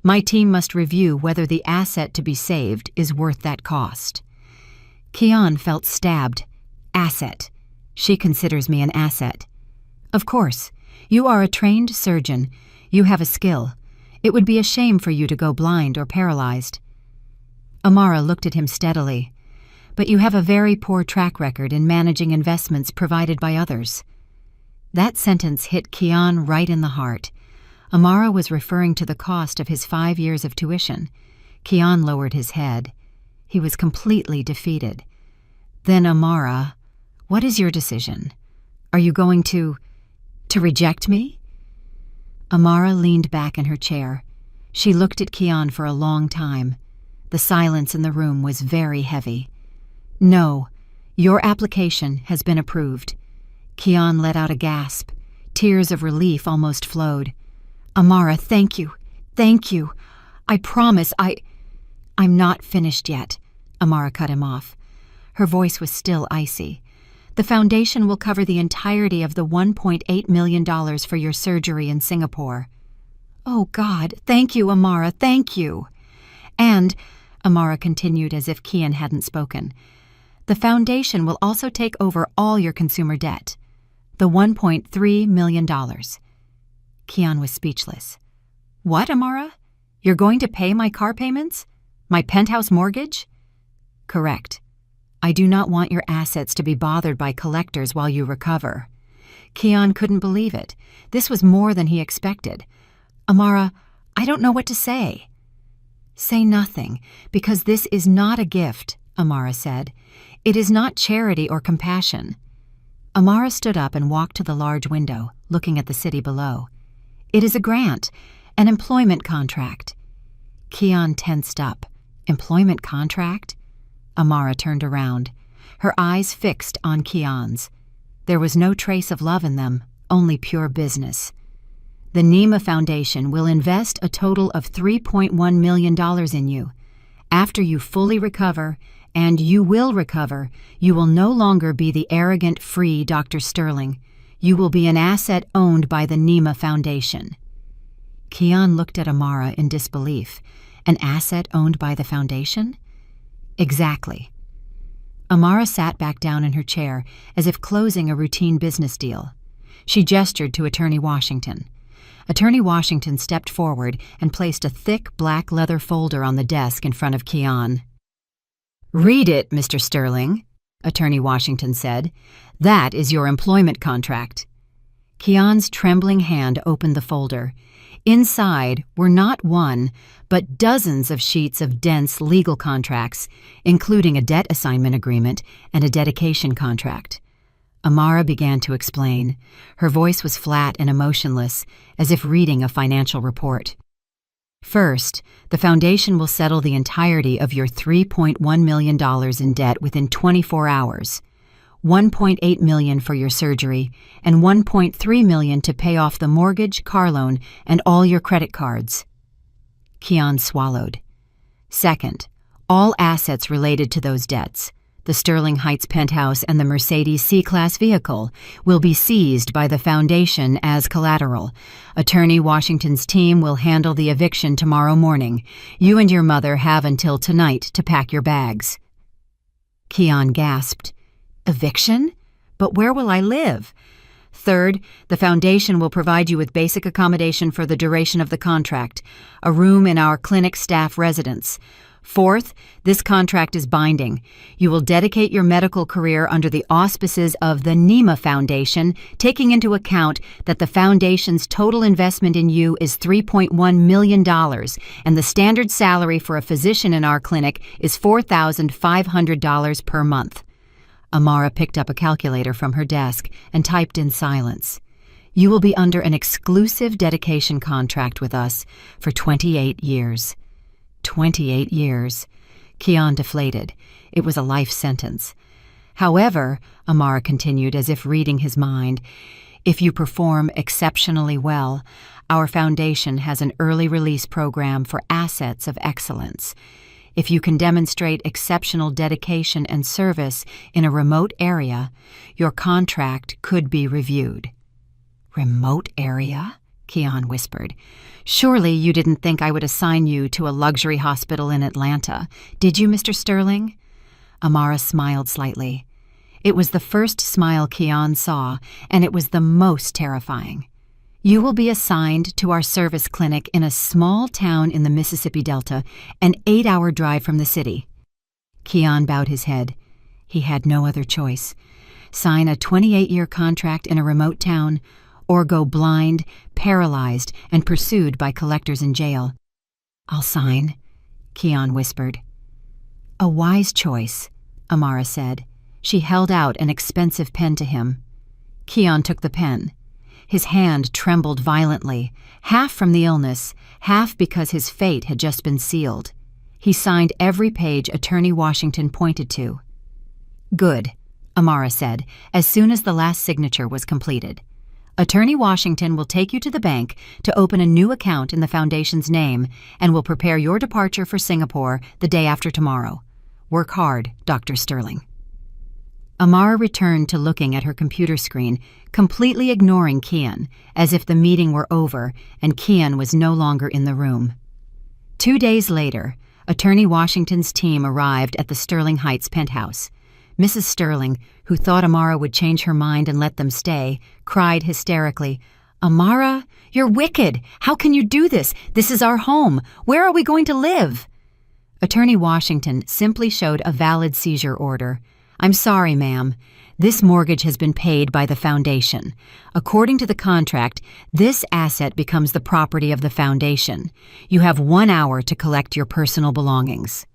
My team must review whether the asset to be saved is worth that cost." Kian felt stabbed. Asset. She considers me an asset. "Of course. You are a trained surgeon. You have a skill. It would be a shame for you to go blind or paralyzed." Amara looked at him steadily. "But you have a very poor track record in managing investments provided by others." That sentence hit Kian right in the heart. Amara was referring to the cost of his 5 years of tuition. Kian lowered his head. He was completely defeated. "Then, Amara, what is your decision? Are you going to reject me?" Amara leaned back in her chair. She looked at Kian for a long time. The silence in the room was very heavy. "No, your application has been approved." Kian let out a gasp. Tears of relief almost flowed. "Amara, thank you. Thank you. I promise I'm not finished yet," Amara cut him off. Her voice was still icy. "The foundation will cover the entirety of the $1.8 million for your surgery in Singapore." "Oh, God, thank you, Amara, thank you." And, Amara continued as if Kian hadn't spoken, the foundation will also take over all your consumer debt, the $1.3 million. Kian was speechless. "What, Amara? You're going to pay my car payments? My penthouse mortgage?" "Correct. I do not want your assets to be bothered by collectors while you recover." Kian couldn't believe it. This was more than he expected. "Amara, I don't know what to say." "Say nothing, because this is not a gift," Amara said. "It is not charity or compassion." Amara stood up and walked to the large window, looking at the city below. "It is a grant, an employment contract." Kian tensed up. Employment contract? Amara turned around, her eyes fixed on Kian's. There was no trace of love in them, only pure business. "The Nima Foundation will invest a total of $3.1 million in you. After you fully recover, and you will recover, you will no longer be the arrogant, free Dr. Sterling. You will be an asset owned by the Nima Foundation." Kian looked at Amara in disbelief. An asset owned by the foundation? Exactly. Amara sat back down in her chair, as if closing a routine business deal. She gestured to Attorney Washington. Attorney Washington stepped forward and placed a thick black leather folder on the desk in front of Kian. "Read it, Mr. Sterling," Attorney Washington said. "That is your employment contract." Kian's trembling hand opened the folder. Inside were not one, but dozens of sheets of dense legal contracts, including a debt assignment agreement and a dedication contract. Amara began to explain. Her voice was flat and emotionless, as if reading a financial report. "First, the foundation will settle the entirety of your $3.1 million in debt within 24 hours. $1.8 million for your surgery, and $1.3 million to pay off the mortgage, car loan, and all your credit cards." Kian swallowed. "Second, all assets related to those debts, the Sterling Heights penthouse and the Mercedes C-Class vehicle, will be seized by the foundation as collateral. Attorney Washington's team will handle the eviction tomorrow morning. You and your mother have until tonight to pack your bags." Kian gasped. "Eviction? But where will I live?" "Third, the foundation will provide you with basic accommodation for the duration of the contract, a room in our clinic staff residence. Fourth, this contract is binding. You will dedicate your medical career under the auspices of the Nima Foundation, taking into account that the foundation's total investment in you is $3.1 million, and the standard salary for a physician in our clinic is $4,500 per month." Amara picked up a calculator from her desk and typed in silence. "You will be under an exclusive dedication contract with us for 28 years. 28 years. Kian deflated. It was a life sentence. "However," Amara continued as if reading his mind, "if you perform exceptionally well, our foundation has an early release program for assets of excellence. If you can demonstrate exceptional dedication and service in a remote area, your contract could be reviewed." "Remote area?" Kian whispered. "Surely you didn't think I would assign you to a luxury hospital in Atlanta, did you, Mr. Sterling?" Amara smiled slightly. It was the first smile Kian saw, and it was the most terrifying. "You will be assigned to our service clinic in a small town in the Mississippi Delta, an 8-hour drive from the city." Kian bowed his head. He had no other choice. Sign a 28-year contract in a remote town, or go blind, paralyzed, and pursued by collectors in jail. "I'll sign," Kian whispered. "A wise choice," Amara said. She held out an expensive pen to him. Kian took the pen. His hand trembled violently, half from the illness, half because his fate had just been sealed. He signed every page Attorney Washington pointed to. "Good," Amara said, as soon as the last signature was completed. "Attorney Washington will take you to the bank to open a new account in the foundation's name and will prepare your departure for Singapore the day after tomorrow. Work hard, Dr. Sterling." Amara returned to looking at her computer screen, completely ignoring Kian, as if the meeting were over and Kian was no longer in the room. 2 days later, Attorney Washington's team arrived at the Sterling Heights penthouse. Mrs. Sterling, who thought Amara would change her mind and let them stay, cried hysterically, "Amara, you're wicked! How can you do this? This is our home. Where are we going to live?" Attorney Washington simply showed a valid seizure order. "I'm sorry, ma'am. This mortgage has been paid by the foundation. According to the contract, this asset becomes the property of the foundation. You have 1 hour to collect your personal belongings."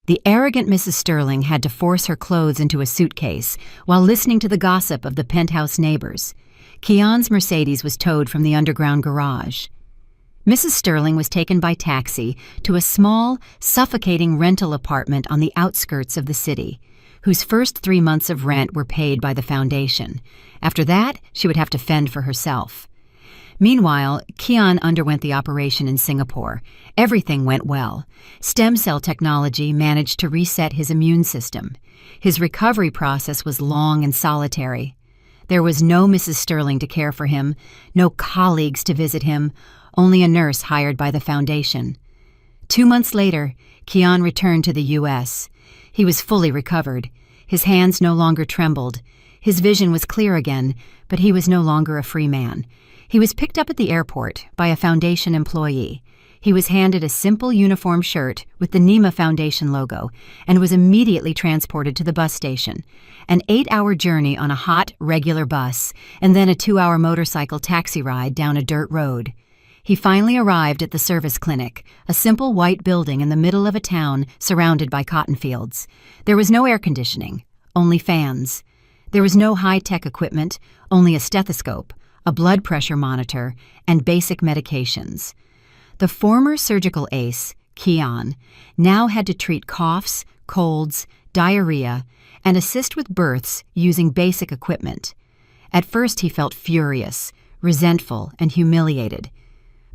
The arrogant Mrs. Sterling had to force her clothes into a suitcase while listening to the gossip of the penthouse neighbors. Kian's Mercedes was towed from the underground garage. Mrs. Sterling was taken by taxi to a small, suffocating rental apartment on the outskirts of the city, whose first 3 months of rent were paid by the foundation. After that, she would have to fend for herself. Meanwhile, Kian underwent the operation in Singapore. Everything went well. Stem cell technology managed to reset his immune system. His recovery process was long and solitary. There was no Mrs. Sterling to care for him, no colleagues to visit him, only a nurse hired by the foundation. 2 months later, Kian returned to the U.S. He was fully recovered. His hands no longer trembled. His vision was clear again, but he was no longer a free man. He was picked up at the airport by a foundation employee. He was handed a simple uniform shirt with the NEMA Foundation logo and was immediately transported to the bus station. An 8-hour journey on a hot, regular bus, and then a 2-hour motorcycle taxi ride down a dirt road. He finally arrived at the service clinic, a simple white building in the middle of a town surrounded by cotton fields. There was no air conditioning, only fans. There was no high-tech equipment, only a stethoscope, a blood pressure monitor, and basic medications. The former surgical ace, Kian, now had to treat coughs, colds, diarrhea, and assist with births using basic equipment. At first he felt furious, resentful, and humiliated.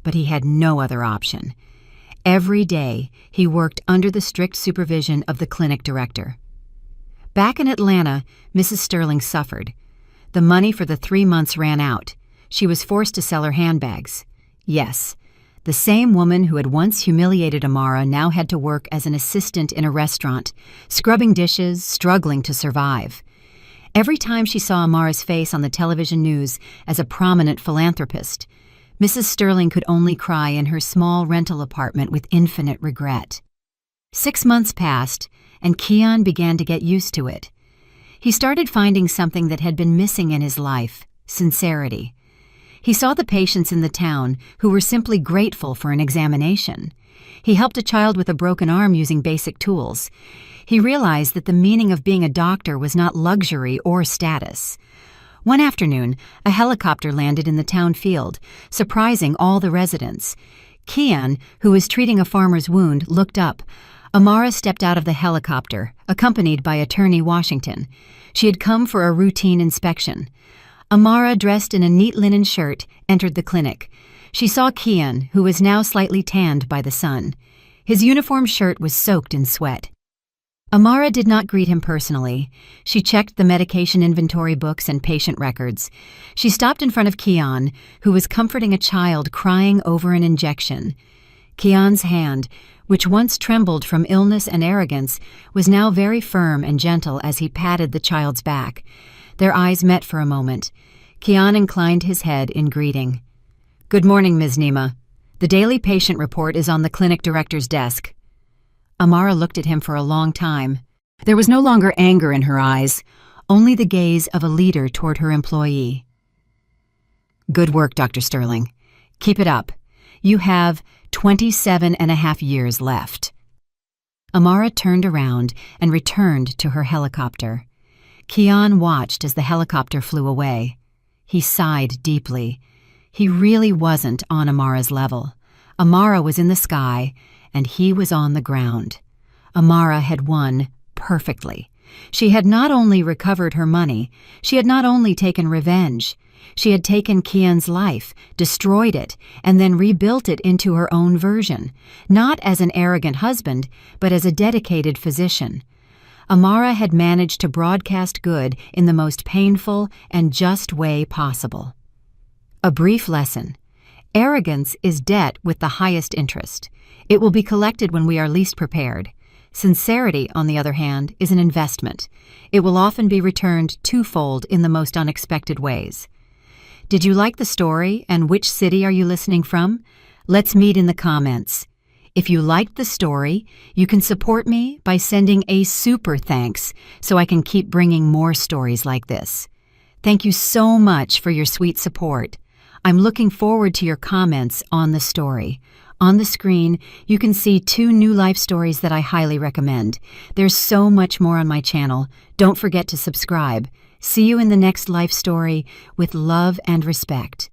But he had no other option. Every day, he worked under the strict supervision of the clinic director. Back in Atlanta, Mrs. Sterling suffered. The money for the 3 months ran out. She was forced to sell her handbags. Yes, the same woman who had once humiliated Amara now had to work as an assistant in a restaurant, scrubbing dishes, struggling to survive. Every time she saw Amara's face on the television news as a prominent philanthropist, Mrs. Sterling could only cry in her small rental apartment with infinite regret. 6 months passed, and Kian began to get used to it. He started finding something that had been missing in his life: sincerity. He saw the patients in the town who were simply grateful for an examination. He helped a child with a broken arm using basic tools. He realized that the meaning of being a doctor was not luxury or status. One afternoon, a helicopter landed in the town field, surprising all the residents. Kian, who was treating a farmer's wound, looked up. Amara stepped out of the helicopter, accompanied by Attorney Washington. She had come for a routine inspection. Amara, dressed in a neat linen shirt, entered the clinic. She saw Kian, who was now slightly tanned by the sun. His uniform shirt was soaked in sweat. Amara did not greet him personally. She checked the medication inventory books and patient records. She stopped in front of Kian, who was comforting a child crying over an injection. Kian's hand, which once trembled from illness and arrogance, was now very firm and gentle as he patted the child's back. Their eyes met for a moment. Kian inclined his head in greeting. "Good morning, Ms. Nima. The daily patient report is on the clinic director's desk." Amara looked at him for a long time. There was no longer anger in her eyes, only the gaze of a leader toward her employee. "Good work, Dr. Sterling. Keep it up. You have 27.5 years left." Amara turned around and returned to her helicopter. Kian watched as the helicopter flew away. He sighed deeply. He really wasn't on Amara's level. Amara was in the sky, and he was on the ground. Amara had won perfectly. She had not only recovered her money, she had not only taken revenge. She had taken Kian's life, destroyed it, and then rebuilt it into her own version, not as an arrogant husband, but as a dedicated physician. Amara had managed to broadcast good in the most painful and just way possible. A brief lesson. Arrogance is debt with the highest interest. It will be collected when we are least prepared. Sincerity, on the other hand, is an investment. It will often be returned twofold in the most unexpected ways. Did you like the story, and which city are you listening from? Let's meet in the comments. If you liked the story, you can support me by sending a super thanks so I can keep bringing more stories like this. Thank you so much for your sweet support. I'm looking forward to your comments on the story. On the screen, you can see 2 new life stories that I highly recommend. There's so much more on my channel. Don't forget to subscribe. See you in the next life story with love and respect.